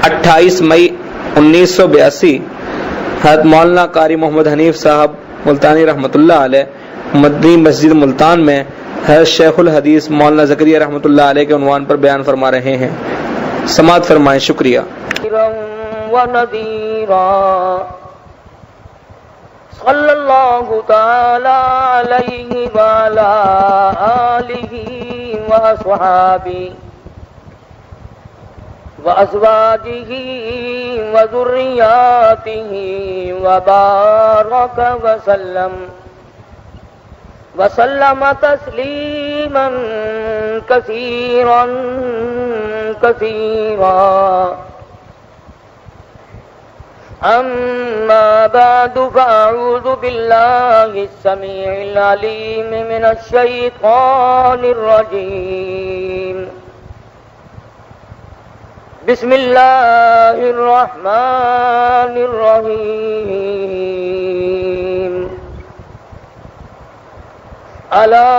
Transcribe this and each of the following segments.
28 مئی 1982 حضرت مولانا قاری محمد حنیف صاحب ملتانی رحمۃ اللہ علیہ مدنی مسجد ملتان میں حضرت شیخ الحدیث مولانا زکریا رحمۃ اللہ علیہ کے عنوان پر بیان فرما رہے ہیں. سماعت فرمائیں. شکریہ. صلی اللہ تعالی علیہ وعلی آلہ واصحابہ وازواجہ وذریاتہ وبارک وسلم تسلیما کثیرا کثیرا. أما بعد فأعوذ بالله السميع العليم من الشيطان الرجيم. بسم الله الرحمن الرحيم. ألا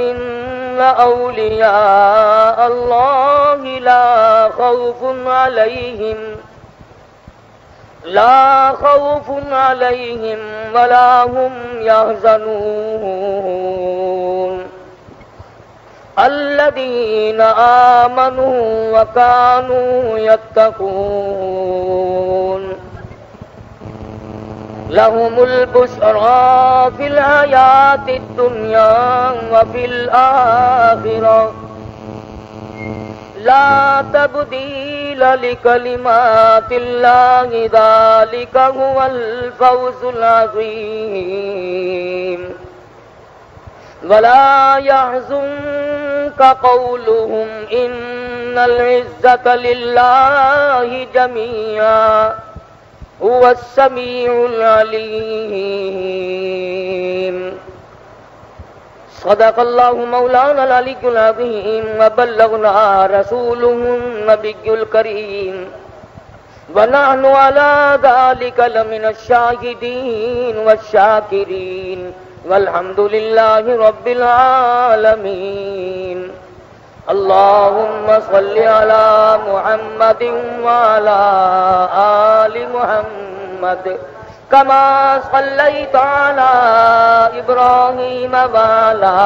إن أولياء الله لا خوف عليهم ولا هم يحزنون. الذين آمنوا وكانوا يتقون لهم البشرى في الحياة الدنيا وفي الآخرة لا تبديل لكلمات الله ذلك هو الفوز العظيم. ولا يحزنك قولهم إن العزة لله جميعا هو السميع العليم. صدق اللہ مولانا العلی العظیم وبلغنا رسوله النبی الکریم ونحن على ذلك لمن الشاہدین والشاکرین والحمد للہ رب العالمین. اللهم صل على محمد وعلى آل محمد كما صليت على إبراهيم وعلى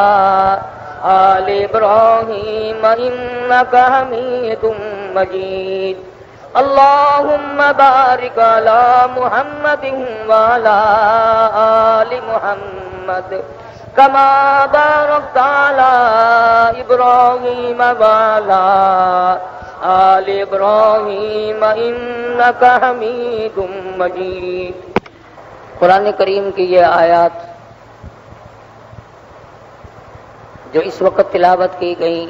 آل إبراهيم إنك حميد مجيد. اللهم بارك على محمد وعلى آل محمد كما باركت على إبراهيم وعلى آل إبراهيم إنك حميد مجيد. قرآن کریم کی یہ آیات جو اس وقت تلاوت کی گئی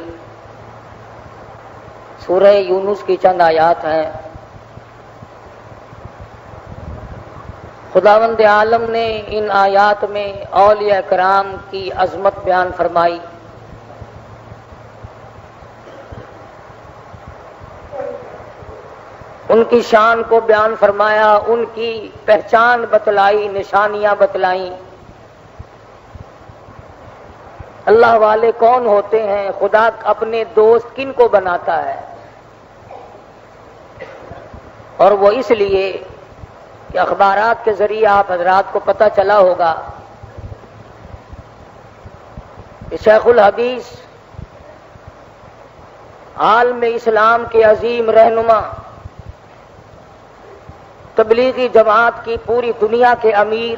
سورہ یونس کی چند آیات ہیں. خداوند عالم نے ان آیات میں اولیاء کرام کی عظمت بیان فرمائی. ان کی شان کو بیان فرمایا، ان کی پہچان بتلائی، نشانیاں بتلائیں. اللہ والے کون ہوتے ہیں، خدا اپنے دوست کن کو بناتا ہے، اور وہ اس لیے کہ اخبارات کے ذریعے آپ حضرات کو پتہ چلا ہوگا کہ شیخ الحدیث عالم اسلام کے عظیم رہنما، تبلیغی جماعت کی پوری دنیا کے امیر،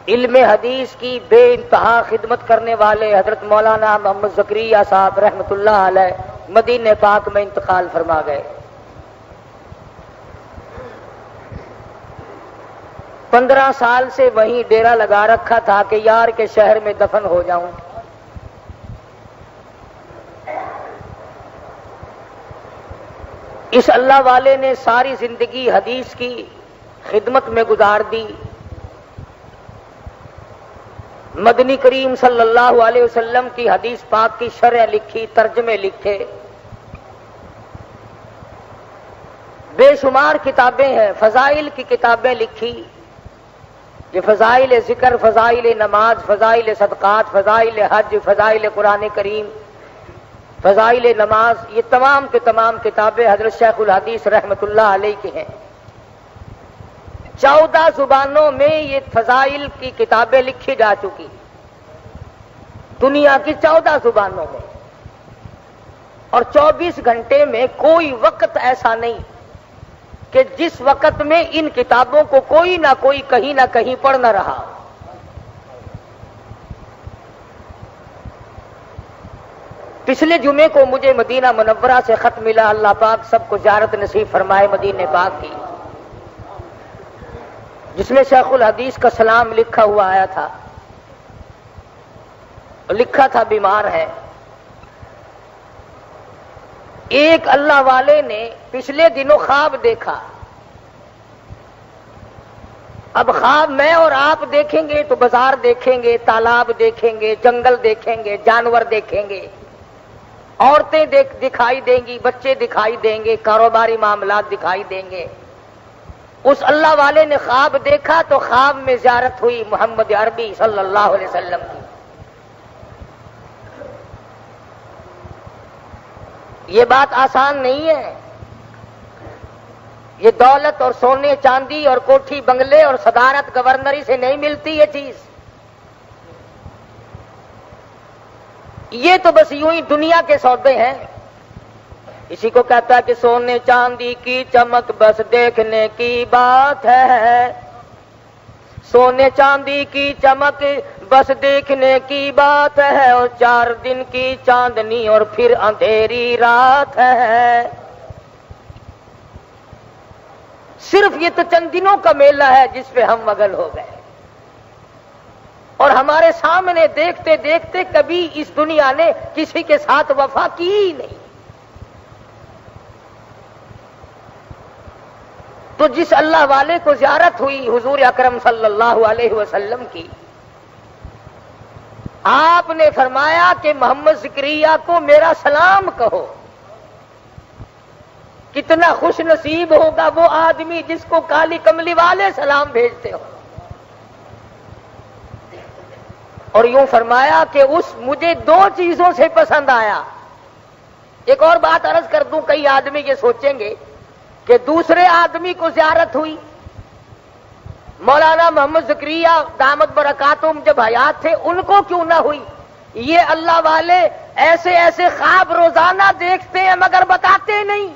علم حدیث کی بے انتہا خدمت کرنے والے حضرت مولانا محمد زکریا صاحب رحمۃ اللہ علیہ مدینہ پاک میں انتقال فرما گئے. 15 سال سے وہیں ڈیرا لگا رکھا تھا کہ یار کے شہر میں دفن ہو جاؤں. اس اللہ والے نے ساری زندگی حدیث کی خدمت میں گزار دی. مدنی کریم صلی اللہ علیہ وسلم کی حدیث پاک کی شرح لکھی، ترجمے لکھے، بے شمار کتابیں ہیں. فضائل کی کتابیں لکھی، یہ فضائل ذکر، فضائل نماز، فضائل صدقات، فضائل حج، فضائل قرآن کریم، فضائل نماز، یہ تمام کے تمام کتابیں حضرت شیخ الحدیث رحمت اللہ علیہ کی ہیں۔ 14 زبانوں میں یہ فضائل کی کتابیں لکھی جا چکی، دنیا کی 14 زبانوں میں، اور 24 گھنٹے میں کوئی وقت ایسا نہیں کہ جس وقت میں ان کتابوں کو کوئی نہ کوئی کہیں نہ کہیں پڑھ نہ رہا۔ پچھلے جمعے کو مجھے مدینہ منورہ سے خط ملا، اللہ پاک سب کو زیارت نصیب فرمائے مدینہ پاک کی، جس میں شیخ الحدیث کا سلام لکھا ہوا آیا تھا، لکھا تھا بیمار ہے۔ ایک اللہ والے نے پچھلے دنوں خواب دیکھا، اب خواب میں اور آپ دیکھیں گے تو بازار دیکھیں گے، تالاب دیکھیں گے، جنگل دیکھیں گے، جانور دیکھیں گے، عورتیں دکھائی دیں گی، بچے دکھائی دیں گے، کاروباری معاملات دکھائی دیں گے۔ اس اللہ والے نے خواب دیکھا تو خواب میں زیارت ہوئی محمد عربی صلی اللہ علیہ وسلم کی۔ یہ بات آسان نہیں ہے، یہ دولت اور سونے چاندی اور کوٹھی بنگلے اور صدارت گورنری سے نہیں ملتی یہ چیز، یہ تو بس یوں ہی دنیا کے سودے ہیں۔ اسی کو کہتا ہے کہ سونے چاندی کی چمک بس دیکھنے کی بات ہے، سونے چاندی کی چمک بس دیکھنے کی بات ہے، اور 4 دن کی چاندنی اور پھر اندھیری رات ہے۔ صرف یہ تو چند دنوں کا میلہ ہے جس پہ ہم مگن ہو گئے، اور ہمارے سامنے دیکھتے دیکھتے کبھی اس دنیا نے کسی کے ساتھ وفا کی ہی نہیں۔ تو جس اللہ والے کو زیارت ہوئی حضور اکرم صلی اللہ علیہ وسلم کی، آپ نے فرمایا کہ محمد زکریا کو میرا سلام کہو۔ کتنا خوش نصیب ہوگا وہ آدمی جس کو کالی کملی والے سلام بھیجتے ہو۔ اور یوں فرمایا کہ مجھے 2 چیزوں سے پسند آیا۔ ایک اور بات عرض کر دوں، کئی آدمی یہ سوچیں گے کہ دوسرے آدمی کو زیارت ہوئی، مولانا محمد زکریا دامت برکاتہم جب حیات تھے ان کو کیوں نہ ہوئی؟ یہ اللہ والے ایسے ایسے خواب روزانہ دیکھتے ہیں مگر بتاتے نہیں۔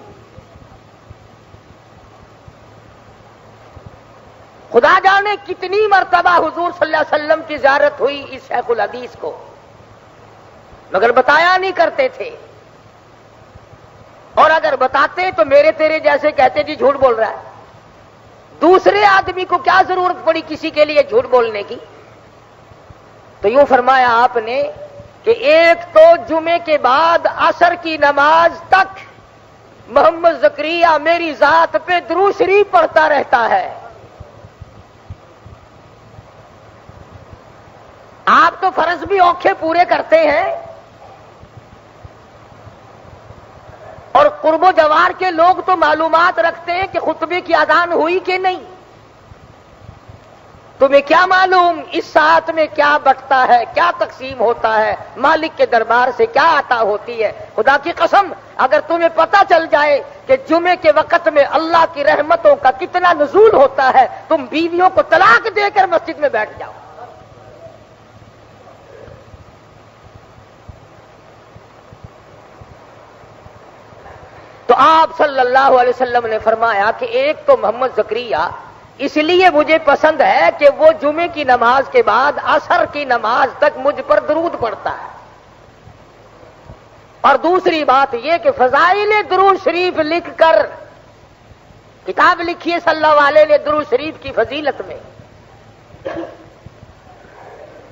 خدا جانے کتنی مرتبہ حضور صلی اللہ علیہ وسلم کی زیارت ہوئی اس شیخ الحدیث کو، مگر بتایا نہیں کرتے تھے، اور اگر بتاتے تو میرے تیرے جیسے کہتے جی جھوٹ بول رہا ہے۔ دوسرے آدمی کو کیا ضرورت پڑی کسی کے لیے جھوٹ بولنے کی؟ تو یوں فرمایا آپ نے کہ ایک تو جمعے کے بعد عصر کی نماز تک محمد زکریا میری ذات پہ درود شریف پڑھتا رہتا ہے۔ آپ تو فرض بھی اوکھے پورے کرتے ہیں، اور قرب و جوار کے لوگ تو معلومات رکھتے ہیں کہ خطبے کی اذان ہوئی کہ نہیں۔ تمہیں کیا معلوم اس ساتھ میں کیا بٹتا ہے، کیا تقسیم ہوتا ہے، مالک کے دربار سے کیا عطا ہوتی ہے؟ خدا کی قسم اگر تمہیں پتہ چل جائے کہ جمعے کے وقت میں اللہ کی رحمتوں کا کتنا نزول ہوتا ہے، تم بیویوں کو طلاق دے کر مسجد میں بیٹھ جاؤ۔ تو آپ صلی اللہ علیہ وسلم نے فرمایا کہ ایک تو محمد زکریا اس لیے مجھے پسند ہے کہ وہ جمعے کی نماز کے بعد عصر کی نماز تک مجھ پر درود پڑھتا ہے، اور دوسری بات یہ کہ فضائل درود شریف لکھ کر کتاب لکھی ہے صلی اللہ علیہ نے درود شریف کی فضیلت میں،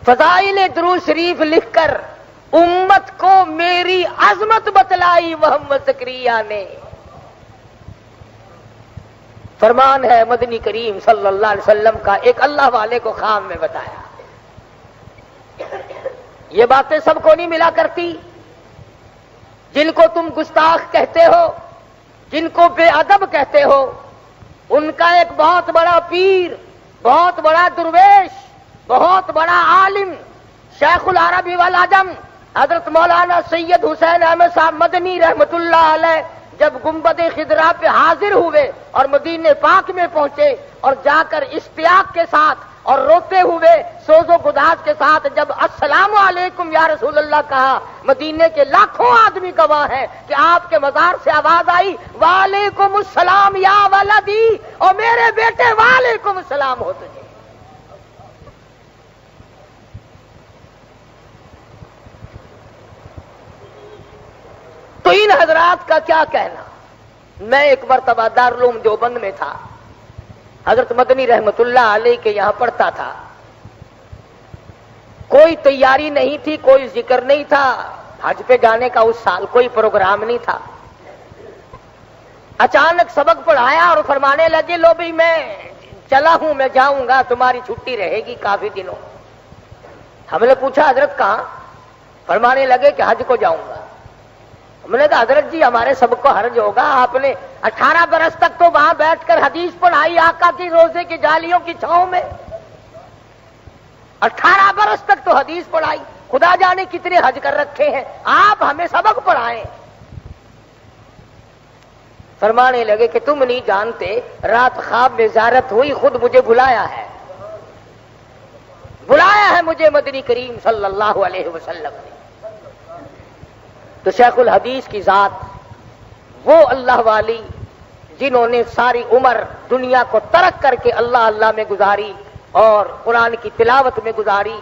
فضائل درود شریف لکھ کر امت کو میری عظمت بتلائی محمد زکریا نے۔ فرمان ہے مدنی کریم صلی اللہ علیہ وسلم کا، ایک اللہ والے کو خواب میں بتایا۔ یہ باتیں سب کو نہیں ملا کرتی، جن کو تم گستاخ کہتے ہو، جن کو بے ادب کہتے ہو، ان کا ایک بہت بڑا پیر، بہت بڑا درویش، بہت بڑا عالم، شیخ العربی والعجم حضرت مولانا سید حسین احمد صاحب مدنی رحمت اللہ علیہ جب گنبد خضرا پہ حاضر ہوئے اور مدینے پاک میں پہنچے اور جا کر اشتیاق کے ساتھ اور روتے ہوئے سوز و گداز کے ساتھ جب السلام علیکم یا رسول اللہ کہا، مدینے کے لاکھوں آدمی گواہ ہیں کہ آپ کے مزار سے آواز آئی وعلیکم السلام یا ولدی، اور میرے بیٹے وعلیکم السلام ہو تجھے۔ تو ان حضرات کا کیا کہنا۔ میں ایک مرتبہ دارالعلوم دیوبند میں تھا، حضرت مدنی رحمت اللہ علیہ کے یہاں پڑھتا تھا، کوئی تیاری نہیں تھی، کوئی ذکر نہیں تھا، حج پہ جانے کا اس سال کوئی پروگرام نہیں تھا۔ اچانک سبق پڑھایا اور فرمانے لگے لو بھائی میں چلا ہوں، میں جاؤں گا، تمہاری چھٹی رہے گی کافی دنوں۔ ہم نے پوچھا حضرت کہاں؟ فرمانے لگے کہ حج کو جاؤں گا۔ ہم نے کہا حضرت جی ہمارے سب کو حرج ہوگا، آپ نے 18 برس تک تو وہاں بیٹھ کر حدیث پڑھائی آقا کی روزے کی جالیوں کی چھاؤں میں، 18 برس تک تو حدیث پڑھائی، خدا جانے کتنے حج کر رکھے ہیں، آپ ہمیں سبق پڑھائیں۔ فرمانے لگے کہ تم نہیں جانتے، رات خواب میں زیارت ہوئی، خود مجھے بلایا ہے مجھے مدنی کریم صلی اللہ علیہ وسلم نے۔ تو شیخ الحدیث کی ذات، وہ اللہ والی جنہوں نے ساری عمر دنیا کو ترک کر کے اللہ اللہ میں گزاری اور قرآن کی تلاوت میں گزاری،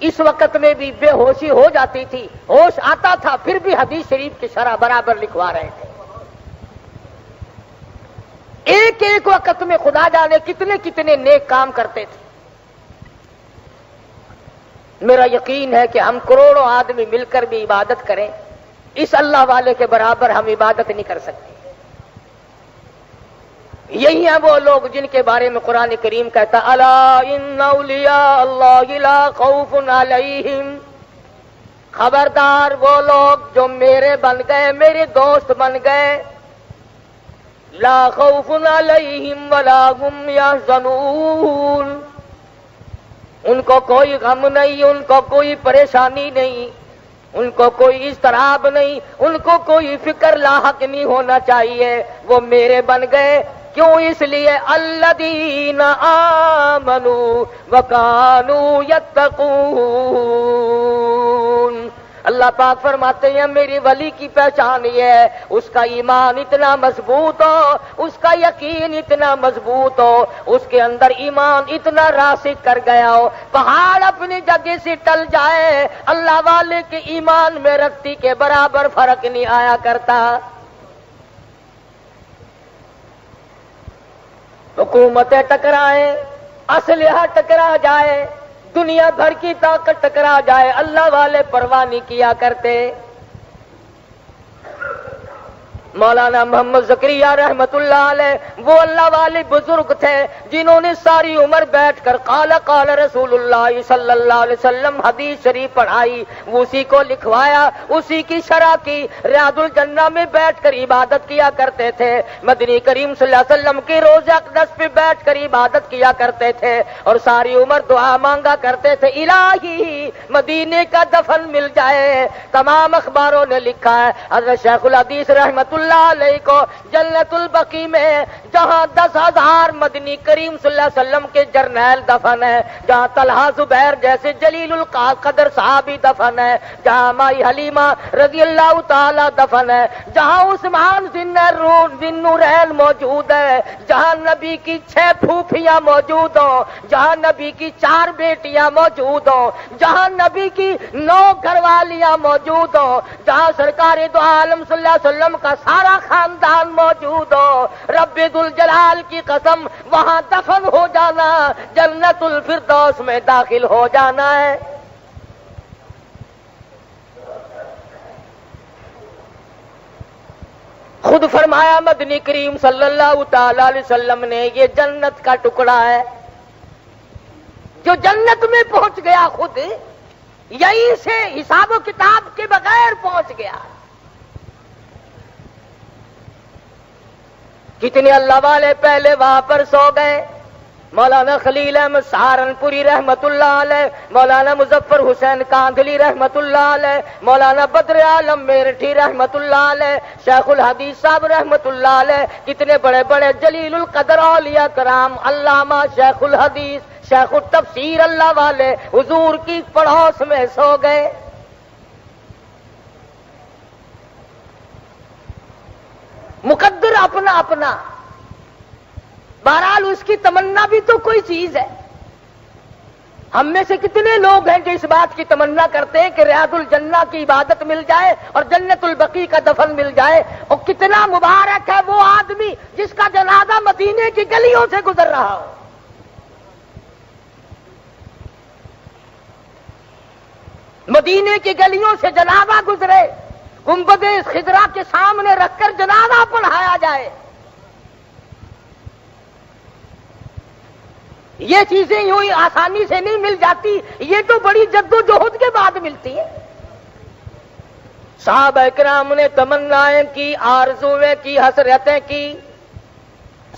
اس وقت میں بھی بے ہوشی ہو جاتی تھی، ہوش آتا تھا پھر بھی حدیث شریف کی شرح برابر لکھوا رہے تھے۔ ایک ایک وقت میں خدا جانے کتنے کتنے نیک کام کرتے تھے۔ میرا یقین ہے کہ ہم کروڑوں آدمی مل کر بھی عبادت کریں، اس اللہ والے کے برابر ہم عبادت نہیں کر سکتے۔ یہی ہیں وہ لوگ جن کے بارے میں قرآن کریم کہتا الا ان اولیاء اللہ لا خوف علیہم، خبردار وہ لوگ جو میرے بن گئے، میرے دوست بن گئے، لا خوف علیہم ولا هم یحزنون، ان کو کوئی غم نہیں، ان کو کوئی پریشانی نہیں، ان کو کوئی اضطراب نہیں، ان کو کوئی فکر لاحق نہیں ہونا چاہیے، وہ میرے بن گئے۔ کیوں؟ اس لیے الذین آمنوا وکانوا یتقون۔ اللہ پاک فرماتے ہیں میری ولی کی پہچان یہ ہے اس کا ایمان اتنا مضبوط ہو، اس کا یقین اتنا مضبوط ہو، اس کے اندر ایمان اتنا راسخ کر گیا ہو، پہاڑ اپنی جگہ سے ٹل جائے، اللہ والے کے ایمان میں رتی کے برابر فرق نہیں آیا کرتا۔ حکومتیں ٹکرائیں، اسلحہ ٹکرا جائے، دنیا بھر کی طاقت ٹکرا جائے، اللہ والے پرواہ نہیں کیا کرتے۔ مولانا محمد زکریہ رحمت اللہ علیہ وہ اللہ والے بزرگ تھے جنہوں نے ساری عمر بیٹھ کر قال قال رسول اللہ صلی اللہ علیہ وسلم حدیث شریف پڑھائی، اسی کو لکھوایا، اسی کی شرح کی، ریاض الجنہ میں بیٹھ کر عبادت کیا کرتے تھے، مدنی کریم صلی اللہ علیہ وسلم کے روضہ اقدس پہ بیٹھ کر عبادت کیا کرتے تھے، اور ساری عمر دعا مانگا کرتے تھے الہی مدینے کا دفن مل جائے۔ تمام اخباروں نے لکھا ہے حضرت شیخ الحدیث رحمت اللہ علیہ کو جنت البقیع میں جہاں 10,000 مدنی کریم صلی اللہ علیہ وسلم کے جرنیل دفن ہے، جہاں طلحہ زبیر جیسے جلیل القدر صحابی دفن ہے، جہاں مائی حلیمہ رضی اللہ تعالی دفن ہے، جہاں عثمان ذی النورین موجود ہے، جہاں نبی کی 6 پھوپھیاں موجود ہوں، جہاں نبی کی 4 بیٹیاں موجود ہوں، جہاں نبی کی 9 گھر والیاں موجود ہوں، جہاں سرکار دو عالم صلی اللہ علیہ وسلم کا سارا خاندان موجود ہو، رب ذوالجلال کی قسم وہاں دفن ہو جانا، جنت الفردوس میں داخل ہو جانا ہے۔ خود فرمایا مدنی کریم صلی اللہ تعالی علیہ وسلم نے یہ جنت کا ٹکڑا ہے، جو جنت میں پہنچ گیا خود یہیں سے حساب و کتاب کے بغیر پہنچ گیا۔ کتنے اللہ والے پہلے وہاں پر سو گئے، مولانا خلیل احمد سہارنپوری رحمت اللہ علیہ، مولانا مظفر حسین کاندھلی رحمت اللہ علیہ، مولانا بدر عالم میرٹھی رحمت اللہ علیہ، شیخ الحدیث صاحب رحمت اللہ علیہ، کتنے بڑے بڑے جلیل القدر اولیاء کرام، علامہ شیخ الحدیث، شیخ التفسیر اللہ والے حضور کی پڑوس میں سو گئے۔ مقدر اپنا اپنا، بہرحال اس کی تمنا بھی تو کوئی چیز ہے۔ ہم میں سے کتنے لوگ ہیں جو اس بات کی تمنا کرتے ہیں کہ ریاض الجنہ کی عبادت مل جائے اور جنت البقیع کا دفن مل جائے، اور کتنا مبارک ہے وہ آدمی جس کا جنازہ مدینے کی گلیوں سے گزر رہا ہو۔ مدینے کی گلیوں سے جنازہ گزرے، گنبد خضرا کے سامنے رکھ کر جنازہ پڑھایا جائے۔ یہ چیزیں یوں ہی آسانی سے نہیں مل جاتی، یہ تو بڑی جدوجہد کے بعد ملتی ہے۔ صحابہ کرام نے تمنائیں کی، آرزویں کی، حسرتیں کی،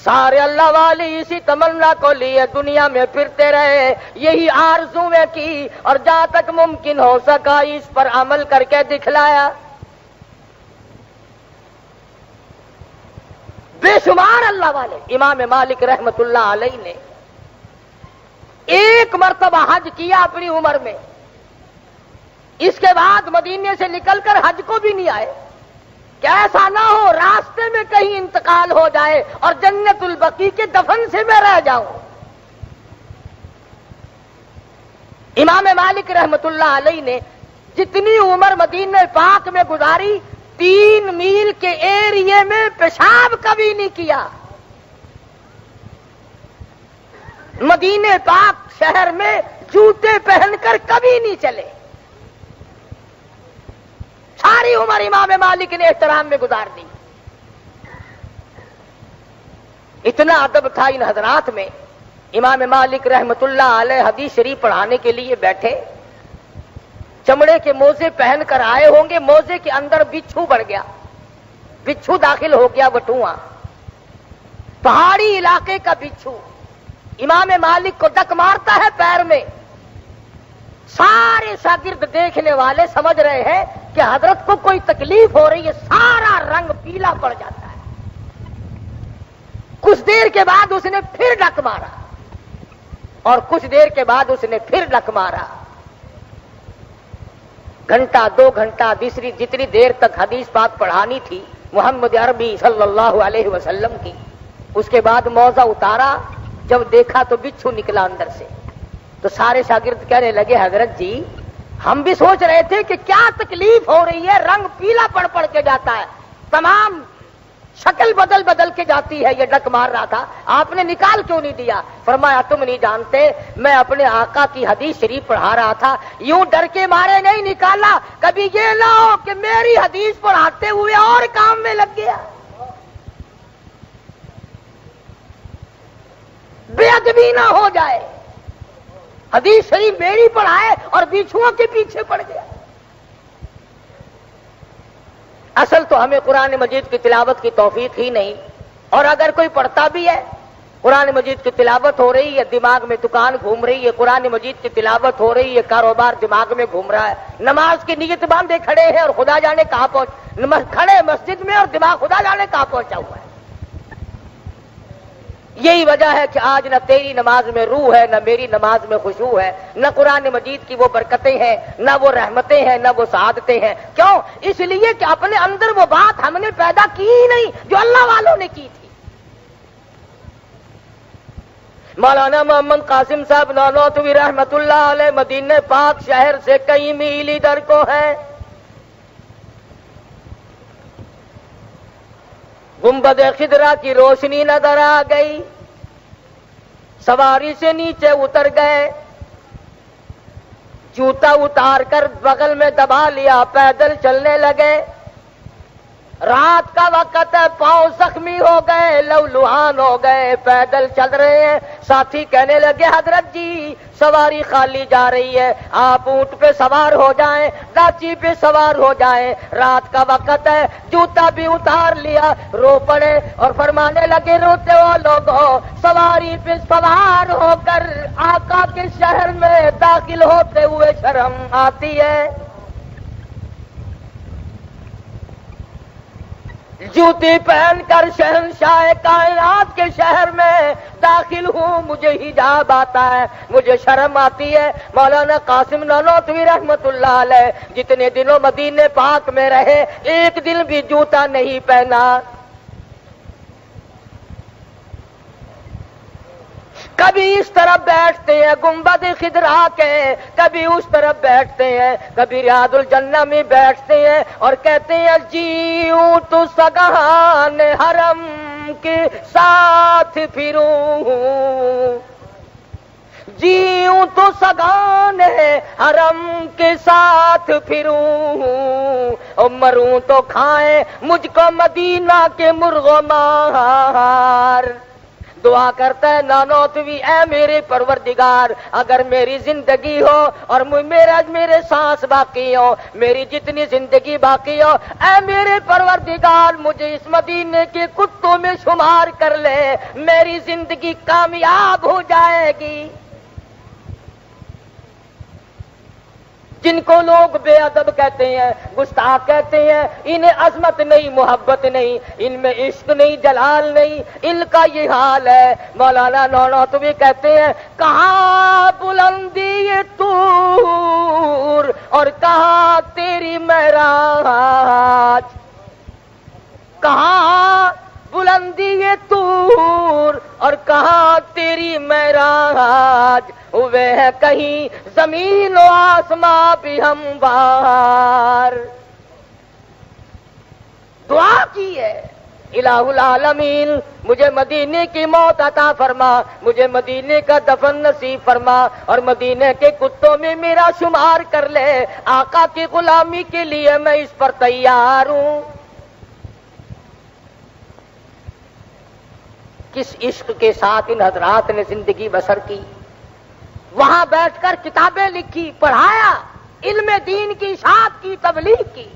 سارے اللہ والے اسی تمنا کو لیے دنیا میں پھرتے رہے، یہی آرزویں کی، اور جہاں تک ممکن ہو سکا اس پر عمل کر کے دکھلایا۔ بے شمار اللہ والے، امام مالک رحمت اللہ علیہ نے ایک مرتبہ حج کیا اپنی عمر میں، اس کے بعد مدینے سے نکل کر حج کو بھی نہیں آئے کہ ایسا نہ ہو راستے میں کہیں انتقال ہو جائے اور جنت البقیع کے دفن سے میں رہ جاؤں۔ امام مالک رحمت اللہ علیہ نے جتنی عمر مدینہ پاک میں گزاری، 3 میل کے ایریے میں پیشاب کبھی نہیں کیا۔ مدینہ پاک شہر میں جوتے پہن کر کبھی نہیں چلے۔ ساری عمر امام مالک نے احترام میں گزار دی۔ اتنا ادب تھا ان حضرات میں۔ امام مالک رحمت اللہ علیہ حدیث شریف پڑھانے کے لیے بیٹھے، چمڑے کے موزے پہن کر آئے ہوں گے، موزے کے اندر بچھو بڑھ گیا، بچھو داخل ہو گیا، بٹھواں، پہاڑی علاقے کا بچھو امام مالک کو دک مارتا ہے پیر میں۔ سارے شاگرد دیکھنے والے سمجھ رہے ہیں کہ حضرت کو کوئی تکلیف ہو رہی ہے، سارا رنگ پیلا پڑ جاتا ہے۔ کچھ دیر کے بعد اس نے پھر ڈک مارا، اور کچھ دیر کے بعد اس نے پھر ڈک مارا۔ گھنٹہ 2 گھنٹہ تیسری جتنی دیر تک حدیث پاک پڑھانی تھی محمد عربی صلی اللہ علیہ وسلم کی، اس کے بعد موزہ اتارا، جب دیکھا تو بچھو نکلا اندر سے، تو سارے شاگرد کہنے لگے حضرت جی ہم بھی سوچ رہے تھے کہ کیا تکلیف ہو رہی ہے، رنگ پیلا پڑ پڑ کے جاتا ہے، تمام شکل بدل بدل کے جاتی ہے، یہ ڈک مار رہا تھا، آپ نے نکال کیوں نہیں دیا؟ فرمایا تم نہیں جانتے، میں اپنے آقا کی حدیث شریف پڑھا رہا تھا، یوں ڈر کے مارے نہیں نکالا، کبھی یہ نہ ہو کہ میری حدیث پڑھاتے ہوئے اور کام میں لگ گیا، بے ادبی نہ ہو جائے، حدیث شریف میری پڑھائے اور بچھوؤں کے پیچھے پڑ گیا۔ اصل تو ہمیں قرآن مجید کی تلاوت کی توفیق ہی نہیں، اور اگر کوئی پڑھتا بھی ہے، قرآن مجید کی تلاوت ہو رہی ہے، دماغ میں دکان گھوم رہی ہے، قرآن مجید کی تلاوت ہو رہی ہے، کاروبار دماغ میں گھوم رہا ہے، نماز کی نیت باندھے کھڑے ہیں اور خدا جانے کہاں کھڑے مسجد میں اور دماغ خدا جانے کہاں پہنچا ہوا ہے۔ یہی وجہ ہے کہ آج نہ تیری نماز میں روح ہے، نہ میری نماز میں خشوع ہے، نہ قرآن مجید کی وہ برکتیں ہیں، نہ وہ رحمتیں ہیں، نہ وہ سعادتیں ہیں۔ کیوں؟ اس لیے کہ اپنے اندر وہ بات ہم نے پیدا کی ہی نہیں جو اللہ والوں نے کی تھی۔ مولانا محمد قاسم صاحب نانوتوی رحمت اللہ علیہ مدینہ پاک شہر سے کئی میل ادھر کو ہے، گنبد خضرا کی روشنی نظر آ گئی، سواری سے نیچے اتر گئے، جوتا اتار کر بغل میں دبا لیا، پیدل چلنے لگے۔ رات کا وقت ہے، پاؤں زخمی ہو گئے، لہولہان ہو گئے، پیدل چل رہے ہیں۔ ساتھی کہنے لگے حضرت جی سواری خالی جا رہی ہے، آپ اونٹ پہ سوار ہو جائیں، ڈاچی پہ سوار ہو جائیں، رات کا وقت ہے۔ جوتا بھی اتار لیا، رو پڑے اور فرمانے لگے روتے ہو لوگوں، سواری پہ سوار ہو کر آقا کے شہر میں داخل ہوتے ہوئے شرم آتی ہے۔ جوتی پہن کر شہنشاہ کائنات کے شہر میں داخل ہوں، مجھے حجاب آتا ہے، مجھے شرم آتی ہے۔ مولانا قاسم نانوتوی رحمت اللہ علیہ جتنے دنوں مدینے پاک میں رہے ایک دن بھی جوتا نہیں پہنا۔ کبھی اس طرف بیٹھتے ہیں گنبد خضرا کے، کبھی اس طرف بیٹھتے ہیں، کبھی ریاض الجنہ میں بیٹھتے ہیں اور کہتے ہیں جیوں تو سگان حرم کے ساتھ پھروں، جیوں تو سگان حرم کے ساتھ پھروں، اور مروں تو کھائیں مجھ کو مدینہ کے مرغ و مار۔ دعا کرتا ہے نانوتوی اے میرے پروردگار، اگر میری زندگی ہو اور میرے سانس باقی ہو، میری جتنی زندگی باقی ہو، اے میرے پروردگار مجھے اس مدینے کے کتوں میں شمار کر لے، میری زندگی کامیاب ہو جائے گی۔ جن کو لوگ بے ادب کہتے ہیں، گستاخ کہتے ہیں، انہیں عظمت نہیں، محبت نہیں، ان میں عشق نہیں، جلال نہیں، ان کا یہ حال ہے۔ مولانا نانوتوی کہتے ہیں کہاں بلندی یہ طور اور کہاں تیری معراج، کہاں بلندی یہ طور اور کہاں تیری معراج، ہوئے ہے کہیں زمین و آسماں بھی ہموار۔ دعا کی ہے الہ العالمین مجھے مدینے کی موت عطا فرما، مجھے مدینے کا دفن نصیب فرما اور مدینے کے کتوں میں میرا شمار کر لے، آقا کی غلامی کے لیے میں اس پر تیار ہوں۔ کس عشق کے ساتھ ان حضرات نے زندگی بسر کی، وہاں بیٹھ کر کتابیں لکھی، پڑھایا، علم دین کی اشاعت کی، تبلیغ کی،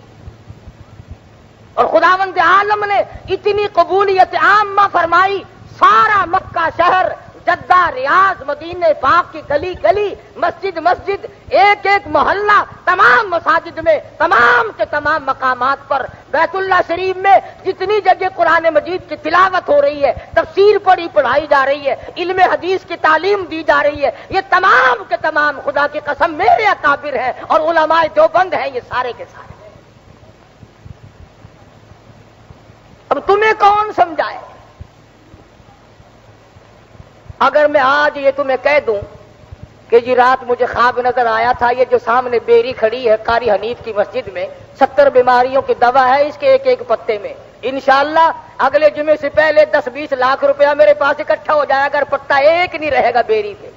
اور خداوند عالم نے اتنی قبولیت عامہ فرمائی، سارا مکہ شہر، جدہ، ریاض، مدینہ پاک کی گلی گلی، مسجد مسجد، ایک ایک محلہ، تمام مساجد میں، تمام کے تمام مقامات پر، بیت اللہ شریف میں جتنی جگہ قرآن مجید کی تلاوت ہو رہی ہے، تفسیر پڑھائی جا رہی ہے، علم حدیث کی تعلیم دی جا رہی ہے، یہ تمام کے تمام خدا کی قسم میرے اکابر ہیں اور علماء دیوبند ہیں، یہ سارے کے سارے۔ اب تمہیں کون سمجھائے؟ اگر میں آج یہ تمہیں کہہ دوں کہ جی رات مجھے خواب نظر آیا تھا، یہ جو سامنے بیری کھڑی ہے قاری حنیف کی مسجد میں، 70 بیماریوں کی دوا ہے اس کے ایک ایک پتے میں، انشاءاللہ اگلے جمعے سے پہلے 10-20 لاکھ روپیہ میرے پاس اکٹھا ہو جائے گا، پتا ایک نہیں رہے گا بیری پہ۔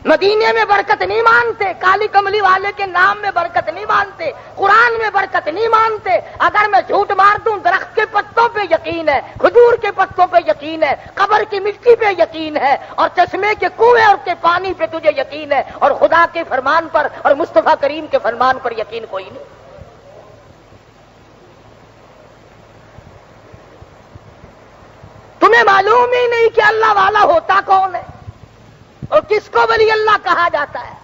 مدینے میں برکت نہیں مانتے، کالی کملی والے کے نام میں برکت نہیں مانتے، قرآن میں برکت نہیں مانتے۔ اگر میں جھوٹ مار دوں درخت کے پتوں پہ یقین ہے، کھجور کے پتوں پہ یقین ہے، قبر کی مٹی پہ یقین ہے، اور چشمے کے کنویں اور کے پانی پہ تجھے یقین ہے، اور خدا کے فرمان پر اور مصطفیٰ کریم کے فرمان پر یقین کوئی نہیں۔ تمہیں معلوم ہی نہیں کہ اللہ والا ہوتا کون ہے اور کس کو ولی اللہ کہا جاتا ہے۔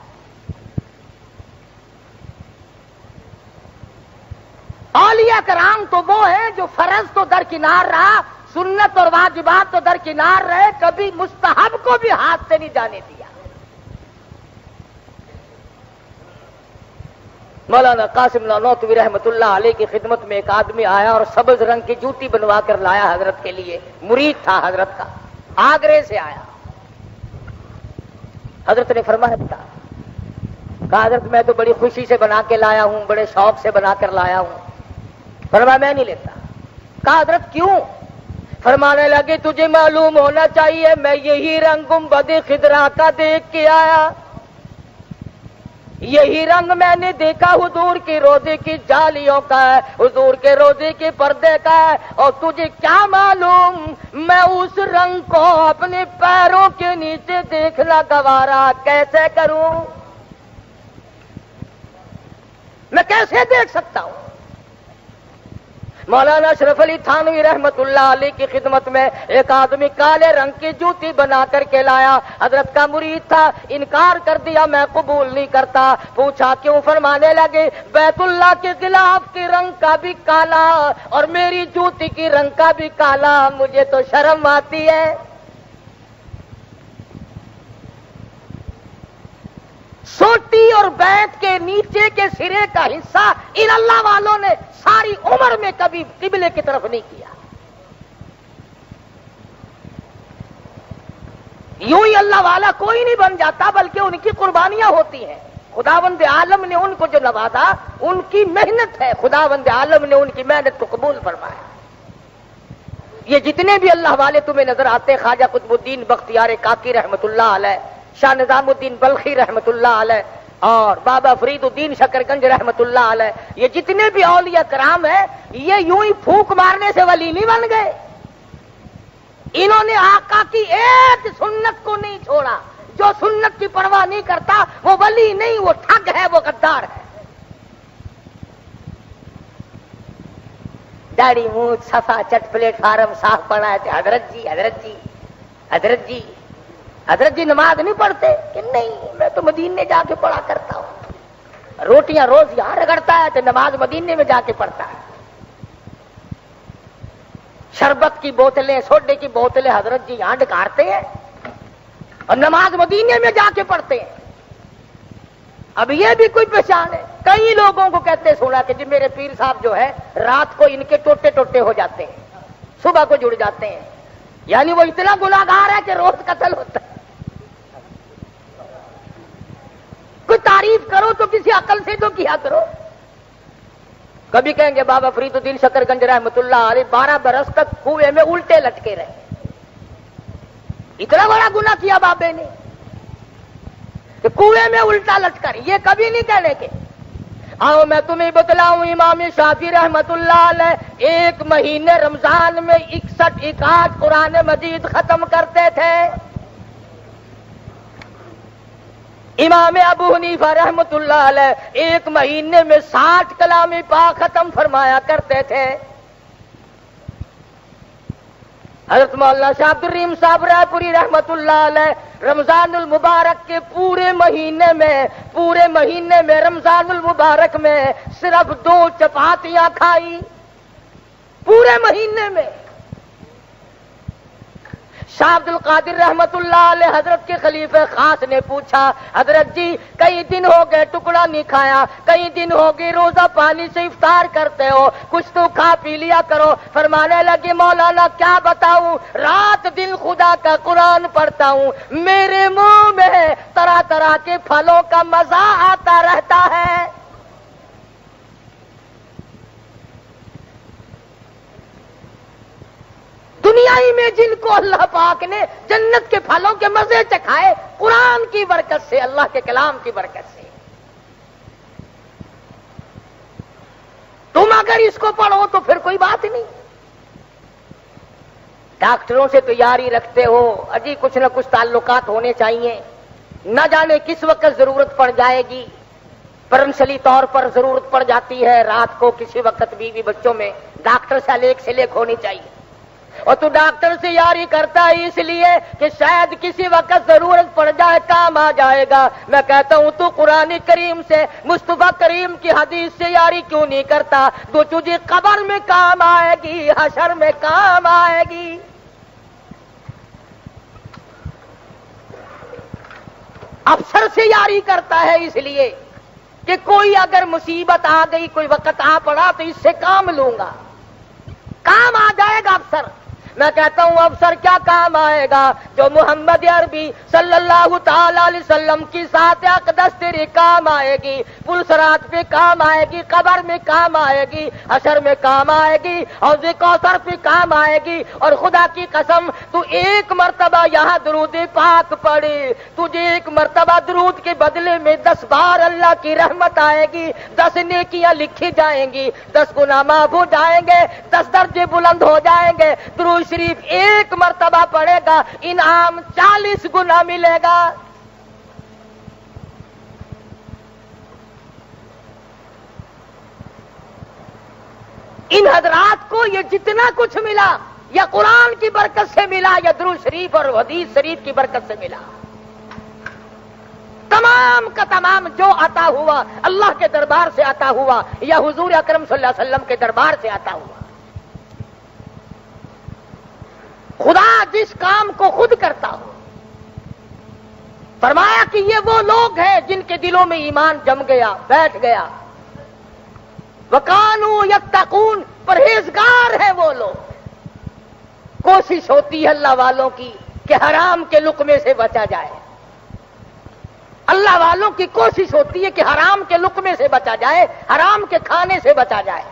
اولیاء کرام تو وہ ہیں جو فرض تو درکنار رہا، سنت اور واجبات تو درکنار رہے، کبھی مستحب کو بھی ہاتھ سے نہیں جانے دیا۔ مولانا قاسم نانوتوی رحمت اللہ علیہ کی خدمت میں ایک آدمی آیا اور سبز رنگ کی جوتی بنوا کر لایا حضرت کے لیے، مرید تھا حضرت کا، آگرے سے آیا۔ حضرت نے فرمایا کہا حضرت میں تو بڑی خوشی سے بنا کے لایا ہوں، بڑے شوق سے بنا کر لایا ہوں۔ فرمایا میں نہیں لیتا۔ کہا حضرت کیوں؟ فرمانے لگے تجھے معلوم ہونا چاہیے میں یہی رنگ گنبد خضرا کا دیکھ کے آیا، یہی رنگ میں نے دیکھا حضور کی روزے کی جالیوں کا ہے، حضور کے روزے کے پردے کا ہے، اور تجھے کیا معلوم میں اس رنگ کو اپنے پیروں کے نیچے دیکھنا گوارا کیسے کروں؟ میں کیسے دیکھ سکتا ہوں؟ مولانا اشرف علی تھانوی رحمت اللہ علیہ کی خدمت میں ایک آدمی کالے رنگ کی جوتی بنا کر کے لایا، حضرت کا مرید تھا، انکار کر دیا، میں قبول نہیں کرتا۔ پوچھا کیوں؟ فرمانے لگے بیت اللہ کے غلاف کے رنگ کا بھی کالا اور میری جوتی کی رنگ کا بھی کالا، مجھے تو شرم آتی ہے۔ سوٹی اور بیت کے نیچے کے سرے کا حصہ ان اللہ والوں نے ساری عمر میں کبھی قبلے کی طرف نہیں کیا۔ یوں ہی اللہ والا کوئی نہیں بن جاتا، بلکہ ان کی قربانیاں ہوتی ہیں۔ خداوند عالم نے ان کو جو نوازا ان کی محنت ہے، خداوند عالم نے ان کی محنت کو قبول فرمایا۔ یہ جتنے بھی اللہ والے تمہیں نظر آتے، خواجہ قطب الدین بختیار کاکی رحمت اللہ علیہ، شاہ نظام الدین بلخی رحمت اللہ علیہ، اور بابا فرید الدین شکرگنج رحمت اللہ علیہ، یہ جتنے بھی اولیاء کرام ہیں، یہ یوں ہی پھونک مارنے سے ولی نہیں بن گئے۔ انہوں نے آقا کی ایک سنت کو نہیں چھوڑا۔ جو سنت کی پرواہ نہیں کرتا وہ ولی نہیں، وہ ٹھگ ہے، وہ غدار ہے۔ داڑھی مونچھ صفا چٹ پلیٹ فارم صاف پڑا ہے، حضرت جی حضرت جی حضرت جی حضرت جی نماز نہیں پڑھتے کہ نہیں، میں تو مدینے جا کے پڑھا کرتا ہوں۔ روٹیاں روز یہاں رگڑتا ہے تو نماز مدینے میں جا کے پڑھتا ہے۔ شربت کی بوتلیں، سوڈے کی بوتلیں حضرت جی یہاں ڈکارتے ہیں اور نماز مدینے میں جا کے پڑھتے ہیں۔ اب یہ بھی کوئی پہچان ہے؟ کئی لوگوں کو کہتے سنا کہ جی میرے پیر صاحب جو ہے رات کو ان کے ٹوٹے ٹوٹے ہو جاتے ہیں، صبح کو جڑ جاتے ہیں، یعنی وہ اتنا گناہگار ہے کہ روز قتل ہوتا ہے۔ کوئی تعریف کرو تو کسی عقل سے تو کیا کرو۔ کبھی کہیں گے بابا فرید الدین شکرگنج رحمت اللہ علیہ 12 برس تک کنویں میں الٹے لٹکے رہے، اتنا بڑا گناہ کیا بابے نے کہ کنویں میں الٹا لٹکر۔ یہ کبھی نہیں کہنے کے آؤ میں تمہیں بتلاؤں، امام شافعی رحمت اللہ علیہ 1 مہینے رمضان میں 61 قرآن مجید ختم کرتے تھے۔ امام ابو حنیفہ رحمت اللہ علیہ 1 مہینے میں 60 کلام پاک ختم فرمایا کرتے تھے۔ حضرت مولانا شاہ عبد الرحیم صاحب رائے پوری رحمت اللہ علیہ رمضان المبارک کے پورے مہینے میں رمضان المبارک میں صرف 2 چپاتیاں کھائی، پورے مہینے میں۔ شاہ عبد القادر رحمت اللہ علیہ حضرت کے خلیفہ خاص نے پوچھا حضرت جی کئی دن ہو گئے ٹکڑا نہیں کھایا، کئی دن ہو گئے روزہ پانی سے افطار کرتے ہو، کچھ تو کھا پی لیا کرو۔ فرمانے لگے مولانا کیا بتاؤں، رات دن خدا کا قرآن پڑھتا ہوں، میرے منہ میں طرح طرح کے پھلوں کا مزہ آتا رہتا ہے۔ دنیا ہی میں جن کو اللہ پاک نے جنت کے پھلوں کے مزے چکھائے، قرآن کی برکت سے، اللہ کے کلام کی برکت سے۔ تم اگر اس کو پڑھو تو پھر کوئی بات نہیں۔ ڈاکٹروں سے تیاری رکھتے ہو، اجی کچھ نہ کچھ تعلقات ہونے چاہیے، نہ جانے کس وقت ضرورت پڑ جائے گی۔ پرنسلی طور پر ضرورت پڑ جاتی ہے رات کو کسی وقت بیوی بچوں میں، ڈاکٹر سے لیک ہونی چاہیے۔ اور تو ڈاکٹر سے یاری کرتا ہے اس لیے کہ شاید کسی وقت ضرورت پڑ جائے، کام آ جائے گا۔ میں کہتا ہوں تو قرآن کریم سے، مصطفیٰ کریم کی حدیث سے یاری کیوں نہیں کرتا؟ تو تجھے قبر میں کام آئے گی، حشر میں کام آئے گی۔ افسر سے یاری کرتا ہے اس لیے کہ کوئی اگر مصیبت آ گئی، کوئی وقت آ پڑا تو اس سے کام لوں گا، کام آ جائے گا افسر۔ میں کہتا ہوں افسر کیا کام آئے گا؟ جو محمد عربی صلی اللہ تعالی علیہ وسلم کی ذات اقدس تیری کام آئے گی، پلسرات پہ کام آئے گی، قبر میں کام آئے گی، حشر میں کام آئے گی، اور کوثر پہ کام آئے گی۔ اور خدا کی قسم تو ایک مرتبہ یہاں درود پاک پڑھی، تجھے ایک مرتبہ درود کے بدلے میں 10 بار اللہ کی رحمت آئے گی، 10 نیکیاں لکھی جائیں گی، 10 گناہ معاف ہو جائیں گے، 10 درجے بلند ہو جائیں گے۔ درود شریف ایک مرتبہ پڑھے گا، انعام 40 گنا ملے گا۔ ان حضرات کو یہ جتنا کچھ ملا یا قرآن کی برکت سے ملا یا درود شریف اور حدیث شریف کی برکت سے ملا، تمام کا تمام جو عطا ہوا اللہ کے دربار سے عطا ہوا یا حضور اکرم صلی اللہ علیہ وسلم کے دربار سے عطا ہوا۔ خدا جس کام کو خود کرتا ہو، فرمایا کہ یہ وہ لوگ ہیں جن کے دلوں میں ایمان جم گیا، بیٹھ گیا۔ وَقَانُوا يَتَّقُونَ، پرہیزگار ہیں وہ لوگ۔ کوشش ہوتی ہے اللہ والوں کی کہ حرام کے لقمے سے بچا جائے، اللہ والوں کی کوشش ہوتی ہے کہ حرام کے لقمے سے بچا جائے، حرام کے کھانے سے بچا جائے۔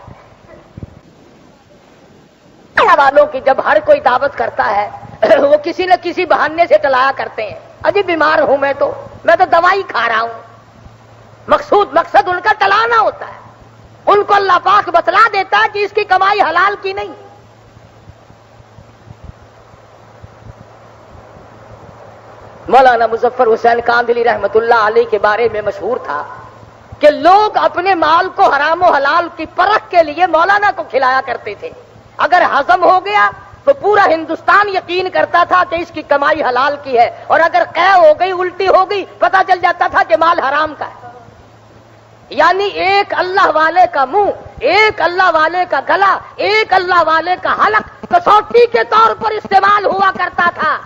اللہ والوں کی جب ہر کوئی دعوت کرتا ہے وہ کسی نہ کسی بہانے سے ٹلایا کرتے ہیں، اجی بیمار ہوں میں تو دوائی کھا رہا ہوں۔ مقصد ان کا ٹلانا ہوتا ہے۔ ان کو اللہ پاک بتلا دیتا ہے کہ اس کی کمائی حلال کی نہیں۔ مولانا مظفر حسین کاندھلی رحمت اللہ علیہ کے بارے میں مشہور تھا کہ لوگ اپنے مال کو حرام و حلال کی پرکھ کے لیے مولانا کو کھلایا کرتے تھے۔ اگر ہضم ہو گیا تو پورا ہندوستان یقین کرتا تھا کہ اس کی کمائی حلال کی ہے، اور اگر قے ہو گئی، الٹی ہو گئی، پتہ چل جاتا تھا کہ مال حرام کا ہے۔ یعنی ایک اللہ والے کا منہ، ایک اللہ والے کا گلا، ایک اللہ والے کا حلق کسوٹی کے طور پر استعمال ہوا کرتا تھا۔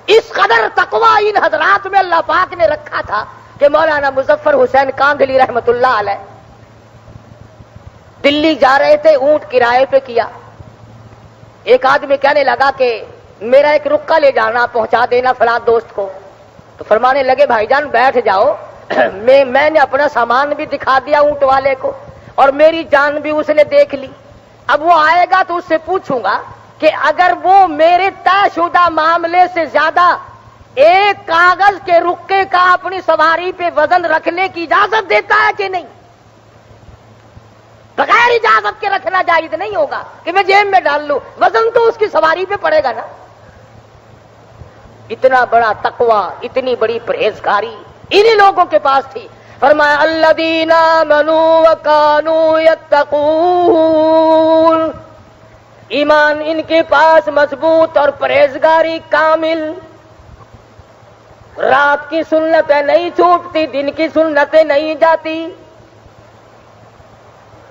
اس قدر تقوی ان حضرات میں اللہ پاک نے رکھا تھا کہ مولانا مظفر حسین کاندھلی رحمت اللہ علیہ دلی جا رہے تھے، اونٹ کرائے پہ کیا۔ ایک آدمی کہنے لگا کہ میرا ایک رکا لے جانا، پہنچا دینا فلاں دوست کو۔ تو فرمانے لگے بھائی جان بیٹھ جاؤ، میں نے اپنا سامان بھی دکھا دیا اونٹ والے کو اور میری جان بھی اس نے دیکھ لی۔ اب وہ آئے گا تو اس سے پوچھوں گا کہ اگر وہ میرے طے شدہ معاملے سے زیادہ ایک کاغذ کے رکے کا اپنی سواری پہ وزن رکھنے کی اجازت دیتا ہے کہ نہیں؟ بغیر اجازت کے رکھنا جائز نہیں ہوگا کہ میں جیب میں ڈال لوں، وزن تو اس کی سواری پہ پڑے گا نا۔ اتنا بڑا تقوی، اتنی بڑی پرہیزگاری انہی لوگوں کے پاس تھی۔ فرمایا الذین آمنوا وکانوا یتقون، ایمان ان کے پاس مضبوط اور پرہیزگاری کامل۔ رات کی سنتیں نہیں چھوٹتی، دن کی سنتیں نہیں جاتی،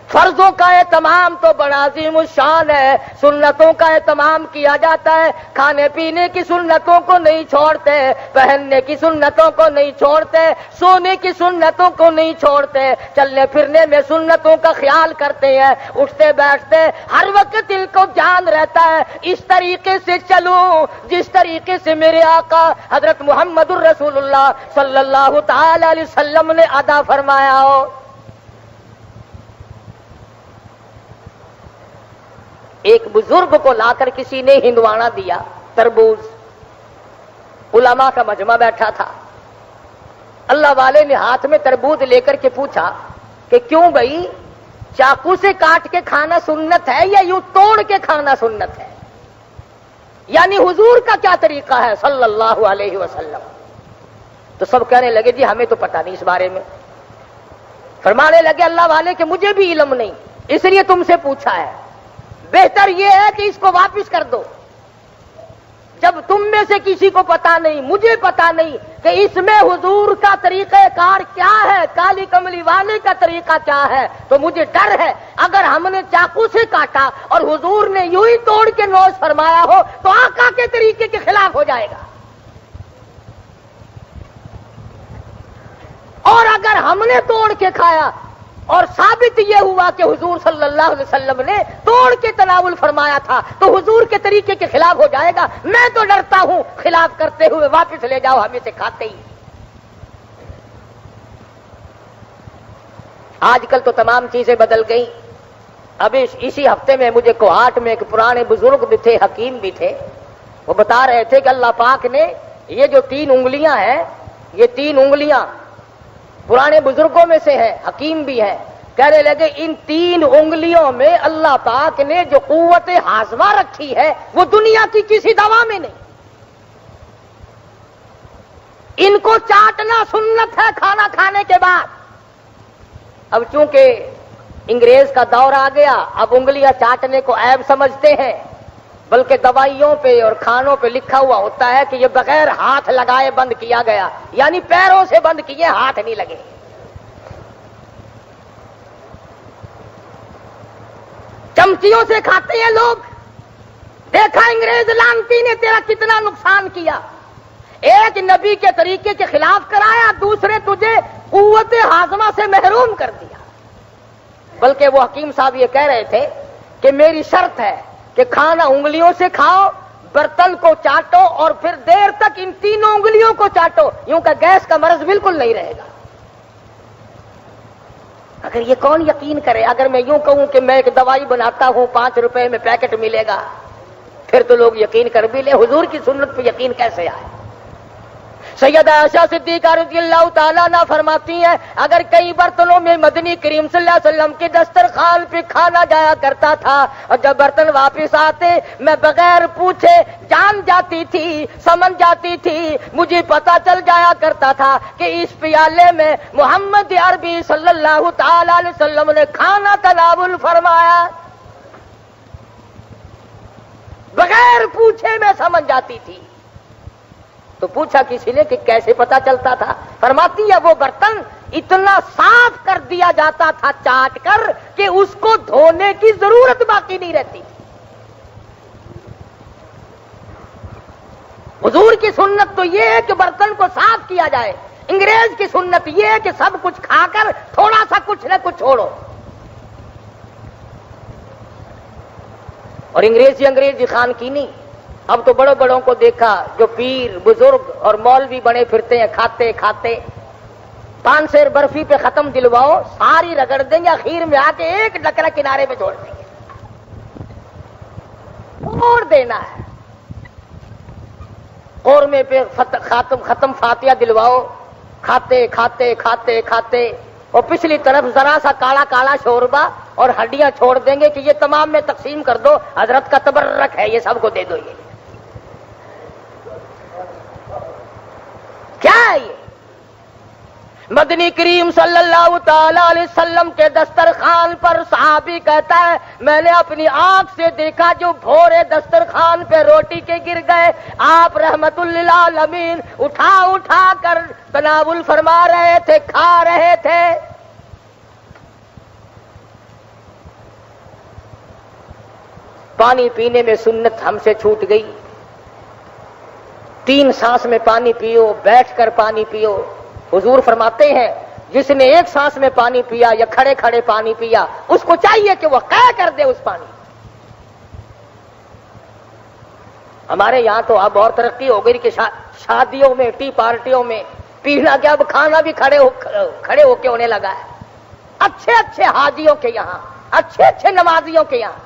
فرضوں کا اہتمام تو بڑا عظیم الشان ہے، سنتوں کا اہتمام کیا جاتا ہے۔ کھانے پینے کی سنتوں کو نہیں چھوڑتے، پہننے کی سنتوں کو نہیں چھوڑتے، سونے کی سنتوں کو نہیں چھوڑتے، چلنے پھرنے میں سنتوں کا خیال کرتے ہیں، اٹھتے بیٹھتے ہر وقت دل کو جان رہتا ہے اس طریقے سے چلوں جس طریقے سے میرے آقا حضرت محمد الرسول اللہ صلی اللہ تعالی علیہ وسلم نے ادا فرمایا ہو۔ ایک بزرگ کو لا کر کسی نے ہندوانا دیا، تربوز۔ علماء کا مجمع بیٹھا تھا، اللہ والے نے ہاتھ میں تربوز لے کر کے پوچھا کہ کیوں بھائی، چاقو سے کاٹ کے کھانا سنت ہے یا یوں توڑ کے کھانا سنت ہے؟ یعنی حضور کا کیا طریقہ ہے صلی اللہ علیہ وسلم؟ تو سب کہنے لگے جی ہمیں تو پتہ نہیں اس بارے میں۔ فرمانے لگے اللہ والے کہ مجھے بھی علم نہیں، اس لیے تم سے پوچھا ہے، بہتر یہ ہے کہ اس کو واپس کر دو۔ جب تم میں سے کسی کو پتا نہیں، مجھے پتا نہیں کہ اس میں حضور کا طریقہ کار کیا ہے، کالی کملی والے کا طریقہ کیا ہے، تو مجھے ڈر ہے اگر ہم نے چاقو سے کاٹا اور حضور نے یوں ہی توڑ کے نوش فرمایا ہو تو آقا کے طریقے کے خلاف ہو جائے گا، اور اگر ہم نے توڑ کے کھایا اور ثابت یہ ہوا کہ حضور صلی اللہ علیہ وسلم نے توڑ کے تناول فرمایا تھا، تو حضور کے طریقے کے خلاف ہو جائے گا؟ میں تو ڈرتا ہوں خلاف کرتے ہوئے واپس لے جاؤ، ہمیں سے کھاتے ہی۔ آج کل تو تمام چیزیں بدل گئی۔ ابھی اسی ہفتے میں مجھے کوہاٹ میں ایک پرانے بزرگ بھی تھے، حکیم بھی تھے، وہ بتا رہے تھے کہ اللہ پاک نے یہ جو 3 انگلیاں ہیں، یہ 3 انگلیاں پرانے بزرگوں میں سے ہیں، حکیم بھی ہیں، کہنے لگے ان 3 انگلیوں میں اللہ پاک نے جو قوت ہاضمہ رکھی ہے وہ دنیا کی کسی دوا میں نہیں۔ ان کو چاٹنا سنت ہے کھانا کھانے کے بعد۔ اب چونکہ انگریز کا دور آ گیا، اب انگلیاں چاٹنے کو عیب سمجھتے ہیں، بلکہ دوائیوں پہ اور کھانوں پہ لکھا ہوا ہوتا ہے کہ یہ بغیر ہاتھ لگائے بند کیا گیا، یعنی پیروں سے بند کیے، ہاتھ نہیں لگے۔ چمچیوں سے کھاتے ہیں لوگ۔ دیکھا انگریز لانتی نے تیرا کتنا نقصان کیا، ایک نبی کے طریقے کے خلاف کرایا، دوسرے تجھے قوت ہاضمہ سے محروم کر دیا۔ بلکہ وہ حکیم صاحب یہ کہہ رہے تھے کہ میری شرط ہے کہ کھانا انگلیوں سے کھاؤ، برتن کو چاٹو اور پھر دیر تک ان 3 انگلیوں کو چاٹو، یوں کہ گیس کا مرض بالکل نہیں رہے گا۔ اگر یہ کون یقین کرے؟ اگر میں یوں کہوں کہ میں ایک دوائی بناتا ہوں 5 روپے میں پیکٹ ملے گا، پھر تو لوگ یقین کر بھی لیں، حضور کی سنت پہ یقین کیسے آئے؟ سیدہ عائشہ صدیقہ رضی اللہ تعالیٰ عنہ فرماتی ہیں اگر کئی برتنوں میں مدنی کریم صلی اللہ علیہ وسلم کے دسترخوان پہ کھانا جایا کرتا تھا، اور جب برتن واپس آتے میں بغیر پوچھے جان جاتی تھی، سمجھ جاتی تھی، مجھے پتا چل جایا کرتا تھا کہ اس پیالے میں محمد عربی صلی اللہ تعالیٰ علیہ وسلم نے کھانا تناول فرمایا۔ بغیر پوچھے میں سمجھ جاتی تھی۔ تو پوچھا کسی نے کہ کیسے پتا چلتا تھا؟ فرماتی ہے وہ برتن اتنا صاف کر دیا جاتا تھا چاٹ کر کہ اس کو دھونے کی ضرورت باقی نہیں رہتی تھی۔ حضور کی سنت تو یہ ہے کہ برتن کو صاف کیا جائے، انگریز کی سنت یہ ہے کہ سب کچھ کھا کر تھوڑا سا کچھ نہ کچھ چھوڑو۔ اور انگریزی خان کی نہیں، اب تو بڑوں بڑوں کو دیکھا جو پیر بزرگ اور مولوی بنے پھرتے ہیں، کھاتے کھاتے 5 سیر برفی پہ ختم دلواؤ، ساری رگڑ دیں گے، اخیر میں آ کے ایک ڈکرا کنارے پہ چھوڑ دیں گے، چھوڑ دینا ہے۔ قورمے پہ ختم فاتحہ دلواؤ، کھاتے کھاتے کھاتے کھاتے، اور پچھلی طرف ذرا سا کالا کالا شوربہ اور ہڈیاں چھوڑ دیں گے کہ یہ تمام میں تقسیم کر دو، حضرت کا تبرک ہے، یہ سب کو دے دو۔ یہ کیا ہے؟ یہ مدنی کریم صلی اللہ تعالی علیہ وسلم کے دسترخوان پر صحابی کہتا ہے میں نے اپنی آنکھ سے دیکھا جو بھورے دسترخوان پہ روٹی کے گر گئے، آپ رحمت للعالمین اٹھا اٹھا کر تناول فرما رہے تھے، کھا رہے تھے۔ پانی پینے میں سنت ہم سے چھوٹ گئی۔ 3 سانس میں پانی پیو، بیٹھ کر پانی پیو۔ حضور فرماتے ہیں جس نے 1 سانس میں پانی پیا یا کھڑے کھڑے پانی پیا، اس کو چاہیے کہ وہ قے کر دے اس پانی۔ ہمارے یہاں تو اب اور ترقی ہو گئی کہ شادیوں میں، ٹی پارٹیوں میں پینا کیا، اب کھانا بھی کھڑے ہو کے ہونے لگا ہے۔ اچھے اچھے حاجیوں کے یہاں، اچھے اچھے نمازیوں کے یہاں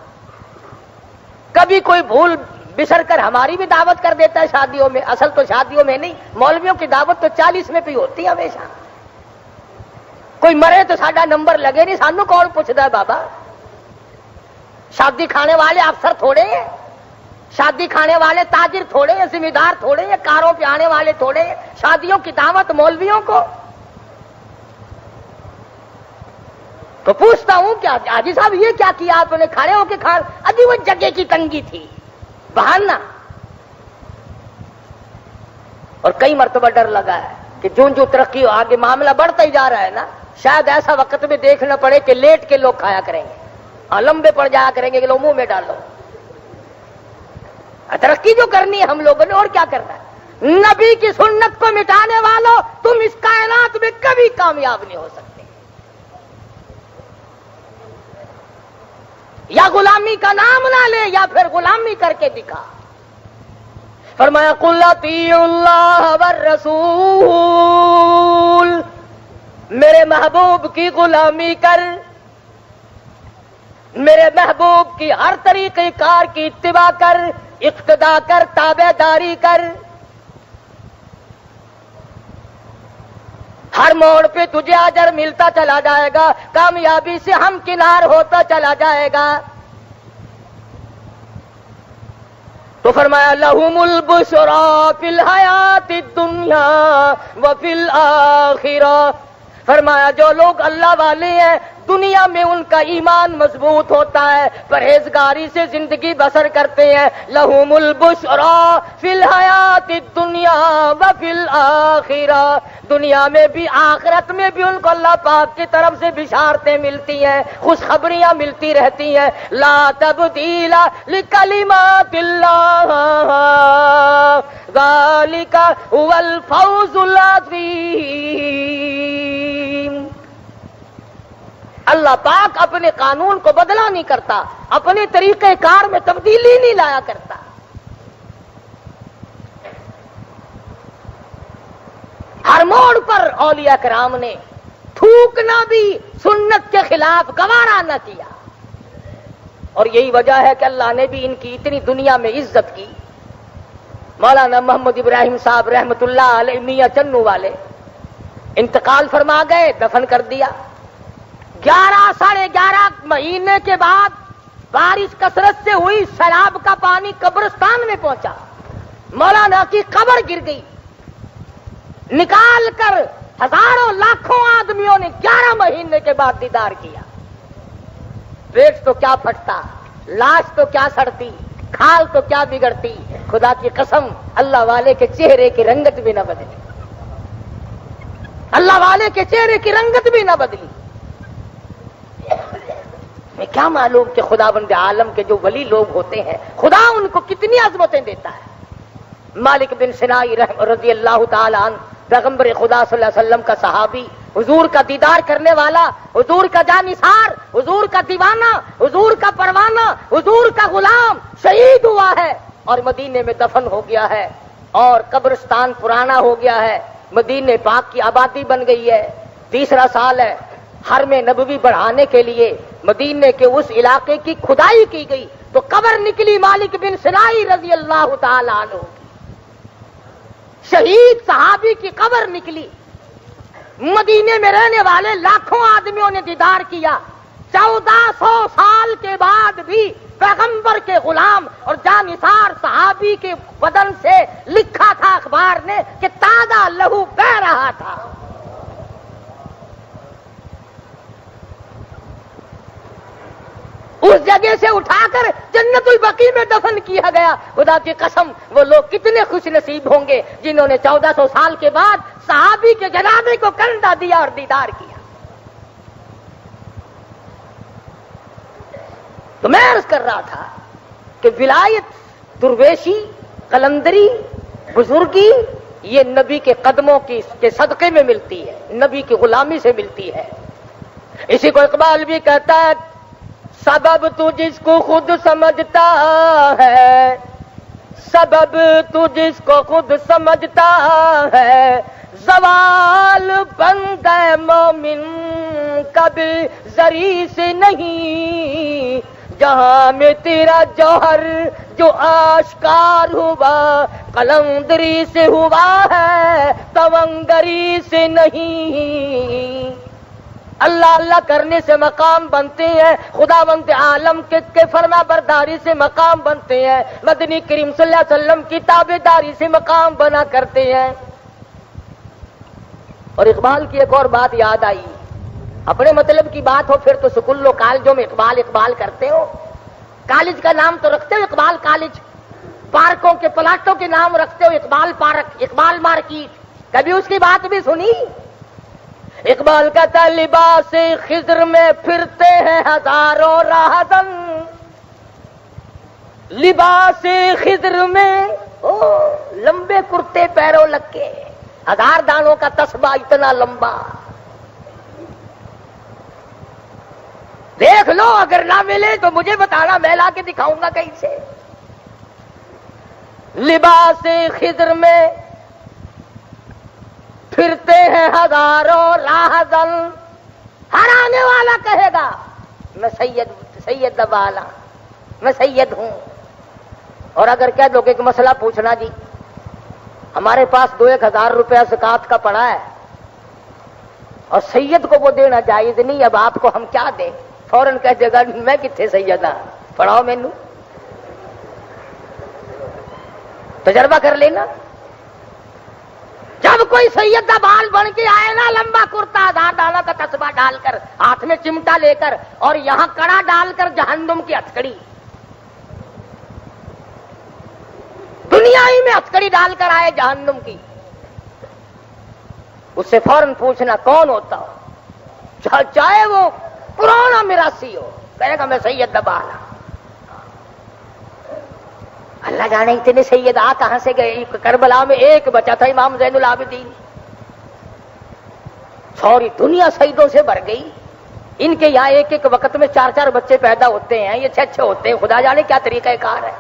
کبھی کوئی بھول بسر کر ہماری بھی دعوت کر دیتا ہے شادیوں میں۔ اصل تو شادیوں میں نہیں، مولویوں کی دعوت تو 40 میں بھی ہوتی ہے ہمیشہ۔ کوئی مرے تو ساڈا نمبر لگے نہیں، سانو کون پوچھتا ہے بابا؟ شادی کھانے والے افسر تھوڑے ہیں، شادی کھانے والے تاجر تھوڑے ہیں، ذمہ دار تھوڑے ہیں، کاروں پہ آنے والے تھوڑے ہیں۔ شادیوں کی دعوت مولویوں کو تو پوچھتا ہوں کیا حاجی صاحب یہ کیا کیا آپ نے؟ کھڑے ہو کے کھا؟ ابھی وہ جگہ کی تنگی تھی، بہانا۔ اور کئی مرتبہ ڈر لگا ہے کہ جو ترقی ہو آگے معاملہ بڑھتا ہی جا رہا ہے نا، شاید ایسا وقت میں دیکھنا پڑے کہ لیٹ کے لوگ کھایا کریں گے، اور لمبے پڑ جایا کریں گے کہ لوگ منہ میں ڈالو۔ ترقی جو کرنی ہے ہم لوگوں نے، اور کیا کرنا ہے؟ نبی کی سنت کو مٹانے والوں، تم اس کائنات میں کبھی کامیاب نہیں ہو سکتے۔ یا غلامی کا نام نہ لے یا پھر غلامی کر کے دکھا. فرمایا قل اطیعوا اللہ والرسول، میرے محبوب کی غلامی کر، میرے محبوب کی ہر طریقے کار کی اتباع کر، اقتداء کر، تابع داری کر. ہر موڑ پہ تجھے اجر ملتا چلا جائے گا، کامیابی سے ہمکنار ہوتا چلا جائے گا. تو فرمایا لہم البشریٰ فی الحیات الدنیا وفی الآخرہ، فرمایا جو لوگ اللہ والے ہیں دنیا میں ان کا ایمان مضبوط ہوتا ہے، پرہیزگاری سے زندگی بسر کرتے ہیں. لہم البشریٰ فی الحیات الدنیا وفی الآخرہ، دنیا میں بھی آخرت میں بھی ان کو اللہ پاک کی طرف سے بشارتیں ملتی ہیں، خوشخبریاں ملتی رہتی ہیں. لا تبدیل لکلمات اللہ ذالک هو الفوز العظیم. اللہ پاک اپنے قانون کو بدلا نہیں کرتا، اپنے طریقہ کار میں تبدیلی نہیں لایا کرتا. ہر موڑ پر اولیاء کرام نے تھوکنا بھی سنت کے خلاف گوارا نہ کیا، اور یہی وجہ ہے کہ اللہ نے بھی ان کی اتنی دنیا میں عزت کی. مولانا محمد ابراہیم صاحب رحمت اللہ علیہ میاں چنو والے انتقال فرما گئے، دفن کر دیا. 11 مہینے کے بعد بارش کثرت سے ہوئی، سیلاب کا پانی قبرستان میں پہنچا، مولانا کی قبر گر گئی. نکال کر ہزاروں لاکھوں آدمیوں نے 11 مہینے کے بعد دیدار کیا. پیٹ تو کیا پھٹتا، لاش تو کیا سڑتی، کھال تو کیا بگڑتی، خدا کی قسم اللہ والے کے چہرے کی رنگت بھی نہ بدلی، اللہ والے کے چہرے کی رنگت بھی نہ بدلی. میں کیا معلوم کہ خدا بند عالم کے جو ولی لوگ ہوتے ہیں خدا ان کو کتنی عظمتیں دیتا ہے. مالک بن سنائی رضی اللہ تعالی عنہ پیغمبر خدا صلی اللہ علیہ وسلم کا صحابی، حضور کا دیدار کرنے والا، حضور کا جانثار، حضور کا دیوانہ، حضور کا پروانہ، حضور کا غلام شہید ہوا ہے اور مدینے میں دفن ہو گیا ہے، اور قبرستان پرانا ہو گیا ہے، مدینے پاک کی آبادی بن گئی ہے. 3 سال ہے، حرم نبوی بڑھانے کے لیے مدینے کے اس علاقے کی کھدائی کی گئی تو قبر نکلی مالک بن سنائی رضی اللہ تعالی عنہ، شہید صحابی کی قبر نکلی. مدینے میں رہنے والے لاکھوں آدمیوں نے دیدار کیا. 1400 سال کے بعد بھی پیغمبر کے غلام اور جانثار صحابی کے بدن سے لکھا تھا اخبار نے کہ تازہ لہو بہ رہا تھا. اس جگہ سے اٹھا کر جنت البقیع میں دفن کیا گیا. خدا کی قسم وہ لوگ کتنے خوش نصیب ہوں گے جنہوں نے 1400 سال کے بعد صحابی کے جنازے کو کندھا دیا اور دیدار کیا. تو میں عرض کر رہا تھا کہ ولایت، درویشی، قلندری، بزرگی یہ نبی کے قدموں کے صدقے میں ملتی ہے، نبی کی غلامی سے ملتی ہے. اسی کو اقبال بھی کہتا ہے سبب تو جس کو خود سمجھتا ہے، سبب تو جس کو خود سمجھتا ہے، زوال بن گئے مومن کبھی زری سے نہیں. جہاں میں تیرا جوہر جو آشکار ہوا قلندری سے ہوا ہے تونگری سے نہیں. اللہ اللہ کرنے سے مقام بنتے ہیں، خداوند عالم کے فرما برداری سے مقام بنتے ہیں، مدنی کریم صلی اللہ علیہ وسلم کی تابعداری سے مقام بنا کرتے ہیں. اور اقبال کی ایک اور بات یاد آئی. اپنے مطلب کی بات ہو پھر تو سکولوں کالجوں میں اقبال اقبال کرتے ہو. کالج کا نام تو رکھتے ہو اقبال کالج، پارکوں کے پلاٹوں کے نام رکھتے ہو اقبال پارک، اقبال مارکیٹ. کبھی اس کی بات بھی سنی؟ اقبال کہتا ہے لباس خضر میں پھرتے ہیں ہزاروں راہزن، لباس خضر میں لمبے کرتے پیروں لگ کے، 1000 دانوں کا تسبہ اتنا لمبا. دیکھ رکھ لو، اگر نہ ملے تو مجھے بتانا، میں لا کے دکھاؤں گا کہیں سے۔ لباس خضر میں پھرتے ہیں ہزاروں راہزن، ہر آنے والا کہے گا میں سید والا، میں سید ہوں۔ اور اگر کہہ دو کہ ایک مسئلہ پوچھنا جی، ہمارے پاس 2-1000 روپیہ زکات کا پڑا ہے اور سید کو وہ دینا جائز نہیں، اب آپ کو ہم کیا دیں؟ فوراً کہہ دے گا میں کتنے سید ہاں، پڑھاؤ مینوں، تجربہ کر لینا۔ جب کوئی سید کا بال بن کے آئے نا، لمبا کرتا 1000 ڈالر کا تسبیح ڈال کر، ہاتھ میں چمٹا لے کر اور یہاں کڑا ڈال کر جہنم کی ہتھکڑی، دنیا ہی میں ہتھکڑی ڈال کر آئے جہنم کی، اس سے فوراً پوچھنا کون ہوتا ہو، چاہے وہ پرانا میراثی ہو، کہے گا میں سید دبالا۔ اللہ جانے اتنے سید آ کہاں سے گئے؟ کربلا میں ایک بچا تھا امام زین العابدین، سوری دنیا سیدوں سے بھر گئی۔ ان کے یہاں ایک ایک وقت میں 4 بچے پیدا ہوتے ہیں، یہ اچھے ہوتے ہیں، خدا جانے کیا طریقہ کار ہے۔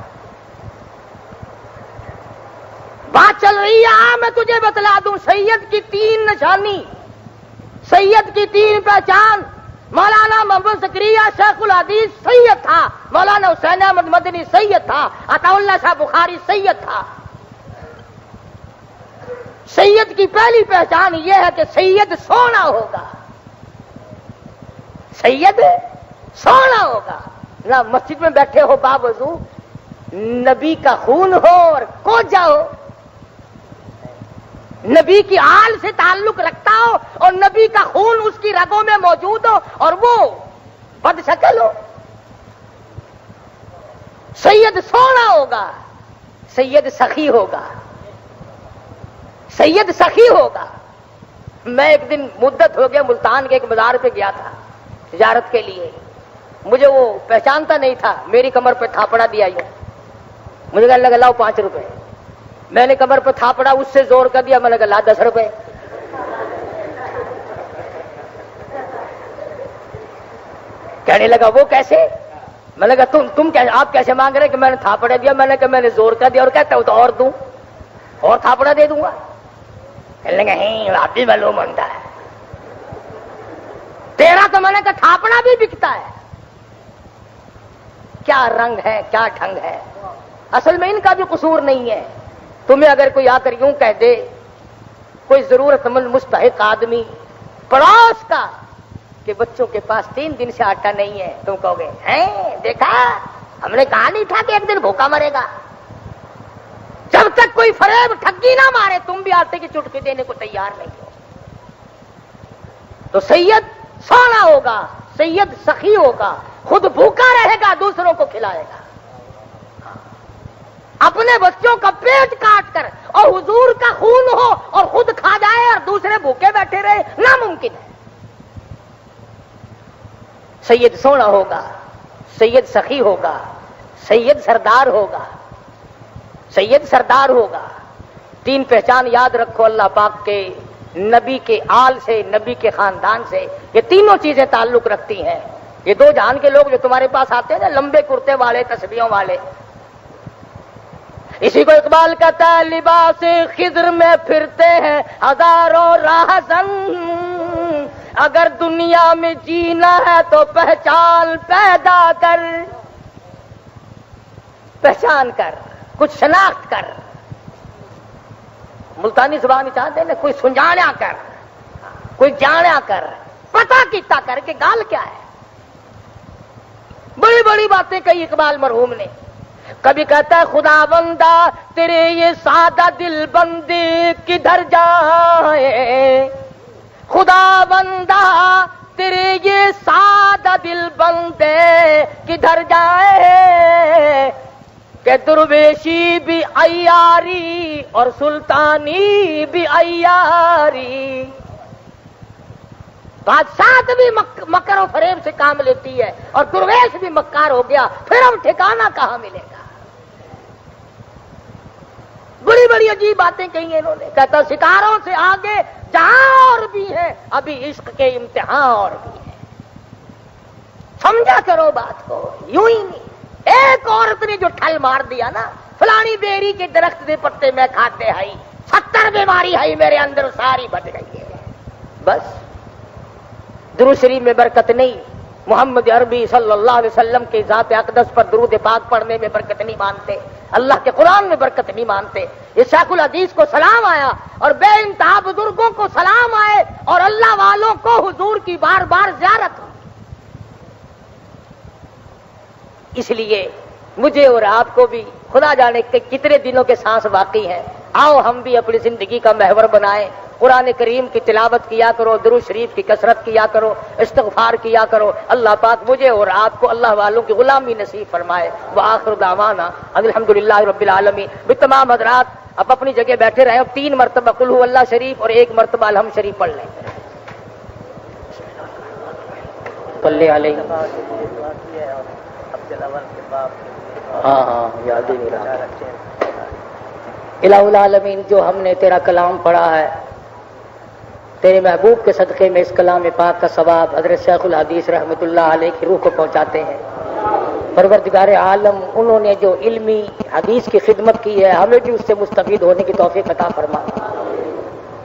بات چل رہی ہے، میں تجھے بتلا دوں سید کی 3 نشانی، سید کی 3 پہچان۔ مولانا محمد زکریا شیخ الحدیث سید تھا، مولانا حسین احمد مدنی سید تھا، عطا اللہ شاہ بخاری سید تھا۔ سید کی پہلی پہچان یہ ہے کہ سید سونا ہوگا، سید سونا ہوگا، نہ مسجد میں بیٹھے ہو باوضو، نبی کا خون ہو اور کوجا ہو، نبی کی آل سے تعلق رکھتا ہو اور نبی کا خون اس کی رگوں میں موجود ہو اور وہ بد شکل ہو۔ سید سونا ہوگا، سید سخی ہوگا، سید سخی ہوگا۔ میں ایک دن مدت ہو گیا ملتان کے ایک بازار پہ گیا تھا تجارت کے لیے، مجھے وہ پہچانتا نہیں تھا، میری کمر پہ تھاپڑا دیا یوں، مجھے کہا لگا لاؤ 5 روپے، میں نے کمر پہ تھاپڑا اس سے زور کر دیا، میں نے کہا لا 10 روپے۔ کہنے لگا وہ کیسے؟ میں نے کہا تم آپ کیسے مانگ رہے کہ میں نے تھاپڑا دیا؟ میں نے کہا میں نے زور کر دیا، اور کہتا ہوں تو اور دوں، اور تھاپڑا دے دوں گا۔ کہنے لگا آپ بھی معلوم ہوتا ہے تیرا، تو میں نے کہا تھاپڑا بھی بکتا ہے۔ کیا رنگ ہے، کیا ڈھنگ ہے، اصل میں ان کا بھی قصور نہیں ہے۔ تمہیں اگر کوئی آ کر یوں کہہ دے، کوئی ضرورت مند مستحق آدمی پڑوس کا، کہ بچوں کے پاس 3 دن سے آٹا نہیں ہے، تم کہو گے ہیں دیکھا ہم نے کہا نہیں تھا کہ ایک دن بھوکا مرے گا۔ جب تک کوئی فریب ٹھگی نہ مارے تم بھی آٹے کی چٹکی دینے کو تیار نہیں ہو۔ تو سید سونا ہوگا، سید سخی ہوگا، خود بھوکا رہے گا، دوسروں کو کھلائے گا، اپنے بچوں کا پیٹ کاٹ کر اور حضور کا خون ہو اور خود کھا جائے اور دوسرے بھوکے بیٹھے رہے، ناممکن ہے۔ سید سونا ہوگا، سید سخی ہوگا، سید سردار ہوگا، سید سردار ہوگا۔ 3 پہچان یاد رکھو اللہ پاک کے، نبی کے آل سے، نبی کے خاندان سے، یہ تینوں چیزیں تعلق رکھتی ہیں۔ یہ 2 جہان کے لوگ جو تمہارے پاس آتے ہیں نا، لمبے کرتے والے، تسبیحوں والے، اسی کو اقبال کہتا ہے لباس خضر میں پھرتے ہیں ہزاروں راہزن، اگر دنیا میں جینا ہے تو پہچان پیدا کر، پہچان کر، کچھ شناخت کر۔ ملتانی زبان چاہتے ہیں نا، کوئی سنجانا کر، کوئی جانا کر، پتہ کیتا کر کہ گال کیا ہے۔ بڑی بڑی باتیں کہی اقبال مرحوم نے۔ کبھی کہتا ہے خدا بندہ تیرے یہ سادہ دل بندے کدھر جائے، خدا بندہ تیرے یہ سادہ دل بندے کدھر جائے، کہ درویشی بھی عیاری اور سلطانی بھی عیاری۔ بادشاہت بھی مکر و فریب سے کام لیتی ہے اور درویش بھی مکار ہو گیا، پھر اب ٹھکانہ کہاں ملے گا؟ بڑی بڑی عجیب باتیں کہی انہوں نے۔ کہتا ستاروں سے آگے جہاں اور بھی ہے، ابھی عشق کے امتحان اور بھی ہے۔ سمجھ سمجھا کرو بات کو، یوں ہی نہیں۔ ایک عورت نے جو ٹھل مار دیا نا، فلانی بیری کے درخت دے پتے میں کھاتے ہائی، 70 بیماری ہے میرے اندر ساری بچ گئی ہے، بس۔ درود شریف میں برکت نہیں، محمد عربی صلی اللہ علیہ وسلم کے ذات اقدس پر درود پاک پڑھنے میں برکت نہیں مانتے، اللہ کے قرآن میں برکت نہیں مانتے۔ یہ شیخ الحدیث کو سلام آیا اور بے انتہا بزرگوں کو سلام آئے اور اللہ والوں کو حضور کی بار بار زیارت ہو۔ اس لیے مجھے اور آپ کو بھی خدا جانے کہ کتنے دنوں کے سانس باقی ہیں، آؤ ہم بھی اپنی زندگی کا محور بنائیں، قرآن کریم کی تلاوت کیا کرو، درود شریف کی کثرت کیا کرو، استغفار کیا کرو۔ اللہ پاک مجھے اور آپ کو اللہ والوں کی غلامی نصیب فرمائے۔ وآخر دعوانا الحمدللہ رب العالمین۔ بھی تمام حضرات اب اپنی جگہ بیٹھے رہیں اور 3 مرتبہ قل هو اللہ شریف اور 1 مرتبہ الحمد شریف پڑھ لیں۔ صلی علیہ ہاں یاد ہی نہیں رہا۔ الہ العالمین، جو ہم نے تیرا کلام پڑھا ہے، تیرے محبوب کے صدقے میں اس کلام پاک کا ثواب حضرت شیخ الحدیث رحمۃ اللہ علیہ کی روح کو پہنچاتے ہیں۔ پروردگار عالم، انہوں نے جو علمی حدیث کی خدمت کی ہے، ہمیں بھی اس سے مستفید ہونے کی توفیق عطا فرما۔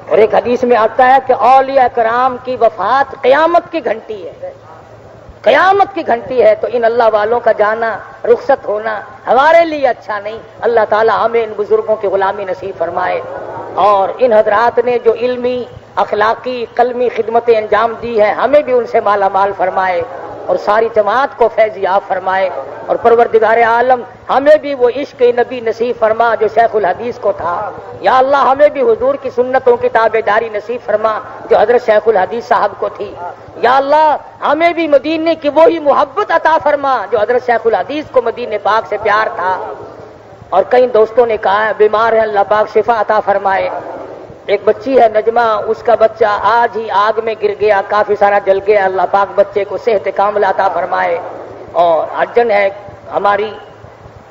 اور ایک حدیث میں آتا ہے کہ اولیاء کرام کی وفات قیامت کی گھنٹی ہے، قیامت کی گھنٹی ہے، تو ان اللہ والوں کا جانا، رخصت ہونا ہمارے لیے اچھا نہیں۔ اللہ تعالی ہمیں ان بزرگوں کی غلامی نصیب فرمائے، اور ان حضرات نے جو علمی، اخلاقی، قلمی خدمتیں انجام دی ہیں، ہمیں بھی ان سے مالا مال فرمائے اور ساری جماعت کو فیض یاب فرمائے۔ اور پروردگار عالم ہمیں بھی وہ عشق نبی نصیب فرما جو شیخ الحدیث کو تھا۔ یا اللہ ہمیں بھی حضور کی سنتوں کی تابعداری نصیب فرما جو حضرت شیخ الحدیث صاحب کو تھی۔ یا اللہ ہمیں بھی مدینے کی وہی محبت عطا فرما جو حضرت شیخ الحدیث کو مدینے پاک سے پیار تھا۔ اور کئی دوستوں نے کہا ہے بیمار ہے، اللہ پاک شفا عطا فرمائے۔ ایک بچی ہے نجمہ، اس کا بچہ آج ہی آگ میں گر گیا، کافی سارا جل گیا، اللہ پاک بچے کو صحت کاملہ عطا فرمائے۔ اور ارجن ہے ہماری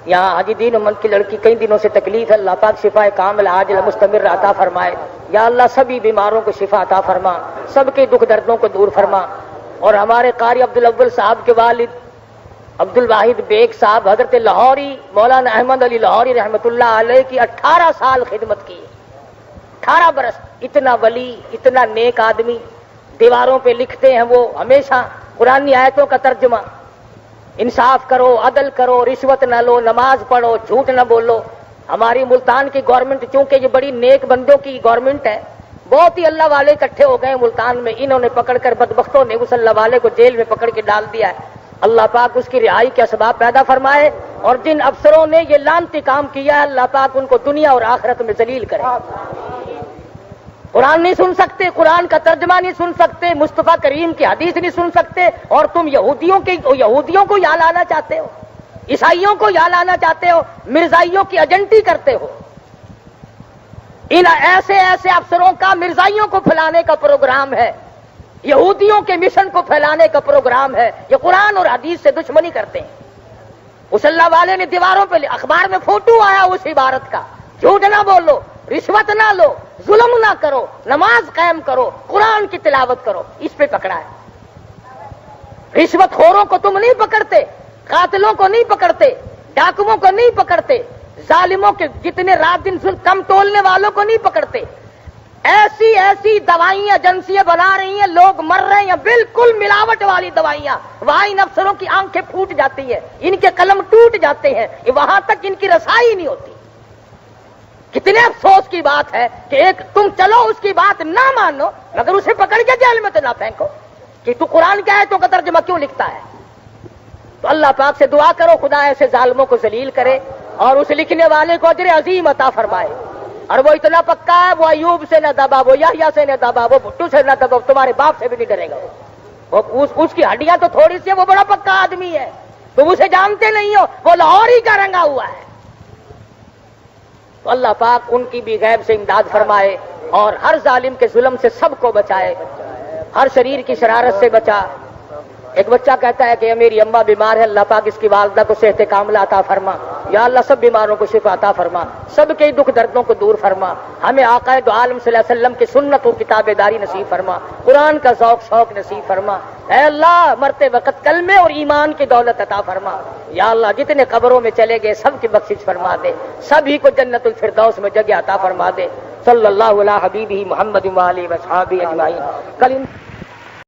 یہاں حاجی دین امن کی لڑکی، کئی دنوں سے تکلیف ہے، اللہ پاک شفا کاملہ عاجل مستمر عطا فرمائے۔ یا اللہ سبھی بیماروں کو شفا عطا فرما، سب کے دکھ دردوں کو دور فرما۔ اور ہمارے قاری عبدالاول صاحب کے والد عبد الواحد بیگ صاحب حضرت لاہوری مولانا احمد علی لاہوری رحمۃ اللہ علیہ کی 18 سال خدمت کی، 18 برس۔ اتنا ولی، اتنا نیک آدمی، دیواروں پہ لکھتے ہیں وہ ہمیشہ قرآنی آیتوں کا ترجمہ، انصاف کرو، عدل کرو، رشوت نہ لو، نماز پڑھو، جھوٹ نہ بولو۔ ہماری ملتان کی گورنمنٹ چونکہ یہ بڑی نیک بندوں کی گورنمنٹ ہے، بہت ہی اللہ والے اکٹھے ہو گئے ملتان میں، انہوں نے پکڑ کر بدبختوں نے اس اللہ والے کو جیل میں پکڑ کے ڈال دیا ہے۔ اللہ پاک اس کی رہائی کے اسباب پیدا فرمائے، اور جن افسروں نے یہ لعنتی کام کیا ہے اللہ پاک ان کو دنیا اور آخرت میں ذلیل کرے۔ قرآن نہیں سن سکتے، قرآن کا ترجمہ نہیں سن سکتے، مصطفیٰ کریم کی حدیث نہیں سن سکتے، اور تم یہودیوں کو یا لانا چاہتے ہو، عیسائیوں کو یا لانا چاہتے ہو، مرزائیوں کی ایجنٹی کرتے ہو۔ ان ایسے افسروں کا مرزائیوں کو پھیلانے کا پروگرام ہے، یہودیوں کے مشن کو پھیلانے کا پروگرام ہے، یہ قرآن اور حدیث سے دشمنی کرتے ہیں۔ اس اللہ والے نے دیواروں پہ، اخبار میں فوٹو آیا اس عبارت کا، جھوٹ نہ بولو، رشوت نہ لو، ظلم نہ کرو، نماز قائم کرو، قرآن کی تلاوت کرو، اس پہ پکڑا ہے۔ رشوت خوروں کو تم نہیں پکڑتے، قاتلوں کو نہیں پکڑتے، ڈاکوؤں کو نہیں پکڑتے، ظالموں کے جتنے رات دن کم تولنے والوں کو نہیں پکڑتے۔ ایسی دوائیاں ایجنسیاں بنا رہی ہیں، لوگ مر رہے ہیں بالکل ملاوٹ والی دوائیاں، وہاں ان افسروں کی آنکھیں پھوٹ جاتی ہیں، ان کے قلم ٹوٹ جاتے ہیں، وہاں تک ان کی رسائی نہیں ہوتی۔ کتنے افسوس کی بات ہے کہ ایک تم چلو اس کی بات نہ مانو مگر اسے پکڑ کے جیل میں تو نہ پھینکو کہ تو قرآن کے آیتوں کا ترجمہ کیوں لکھتا ہے۔ تو اللہ پاک سے دعا کرو خدا ایسے ظالموں کو ذلیل کرے اور اس لکھنے والے کو اجر عظیم عطا فرمائے۔ اور وہ اتنا پکا ہے، وہ ایوب سے نہ دبا، وہ یحییٰ سے نہ دبا، وہ بھٹو سے نہ دبا، تمہارے باپ سے بھی نہیں ڈرے گا۔ وہ اس کی ہڈیاں تو تھوڑی سی ہے، وہ بڑا پکا آدمی ہے، تم اسے جانتے نہیں ہو، وہ لاہور ہی کا رنگا ہوا ہے۔ تو اللہ پاک ان کی بھی غیب سے امداد فرمائے اور ہر ظالم کے ظلم سے سب کو بچائے، ہر شریر کی شرارت سے بچا۔ ایک بچہ کہتا ہے کہ میری اماں بیمار ہے، اللہ پاک اس کی والدہ کو صحت کاملہ عطا فرما، یا اللہ سب بیماروں کو شفا عطا فرما، سب کے دکھ دردوں کو دور فرما، ہمیں آقا دو عالم صلی اللہ علیہ وسلم کی سنت و کتاب داری نصیب فرما، قرآن کا شوق نصیب فرما، اے اللہ مرتے وقت کلمے اور ایمان کی دولت عطا فرما، یا اللہ جتنے قبروں میں چلے گئے سب کی بخشش فرما دے، سبھی کو جنت الفردوس میں جگہ عطا فرما دے، صلی اللہ علیہ حبیبہ محمد و آلہ و صحابہ اجمعین۔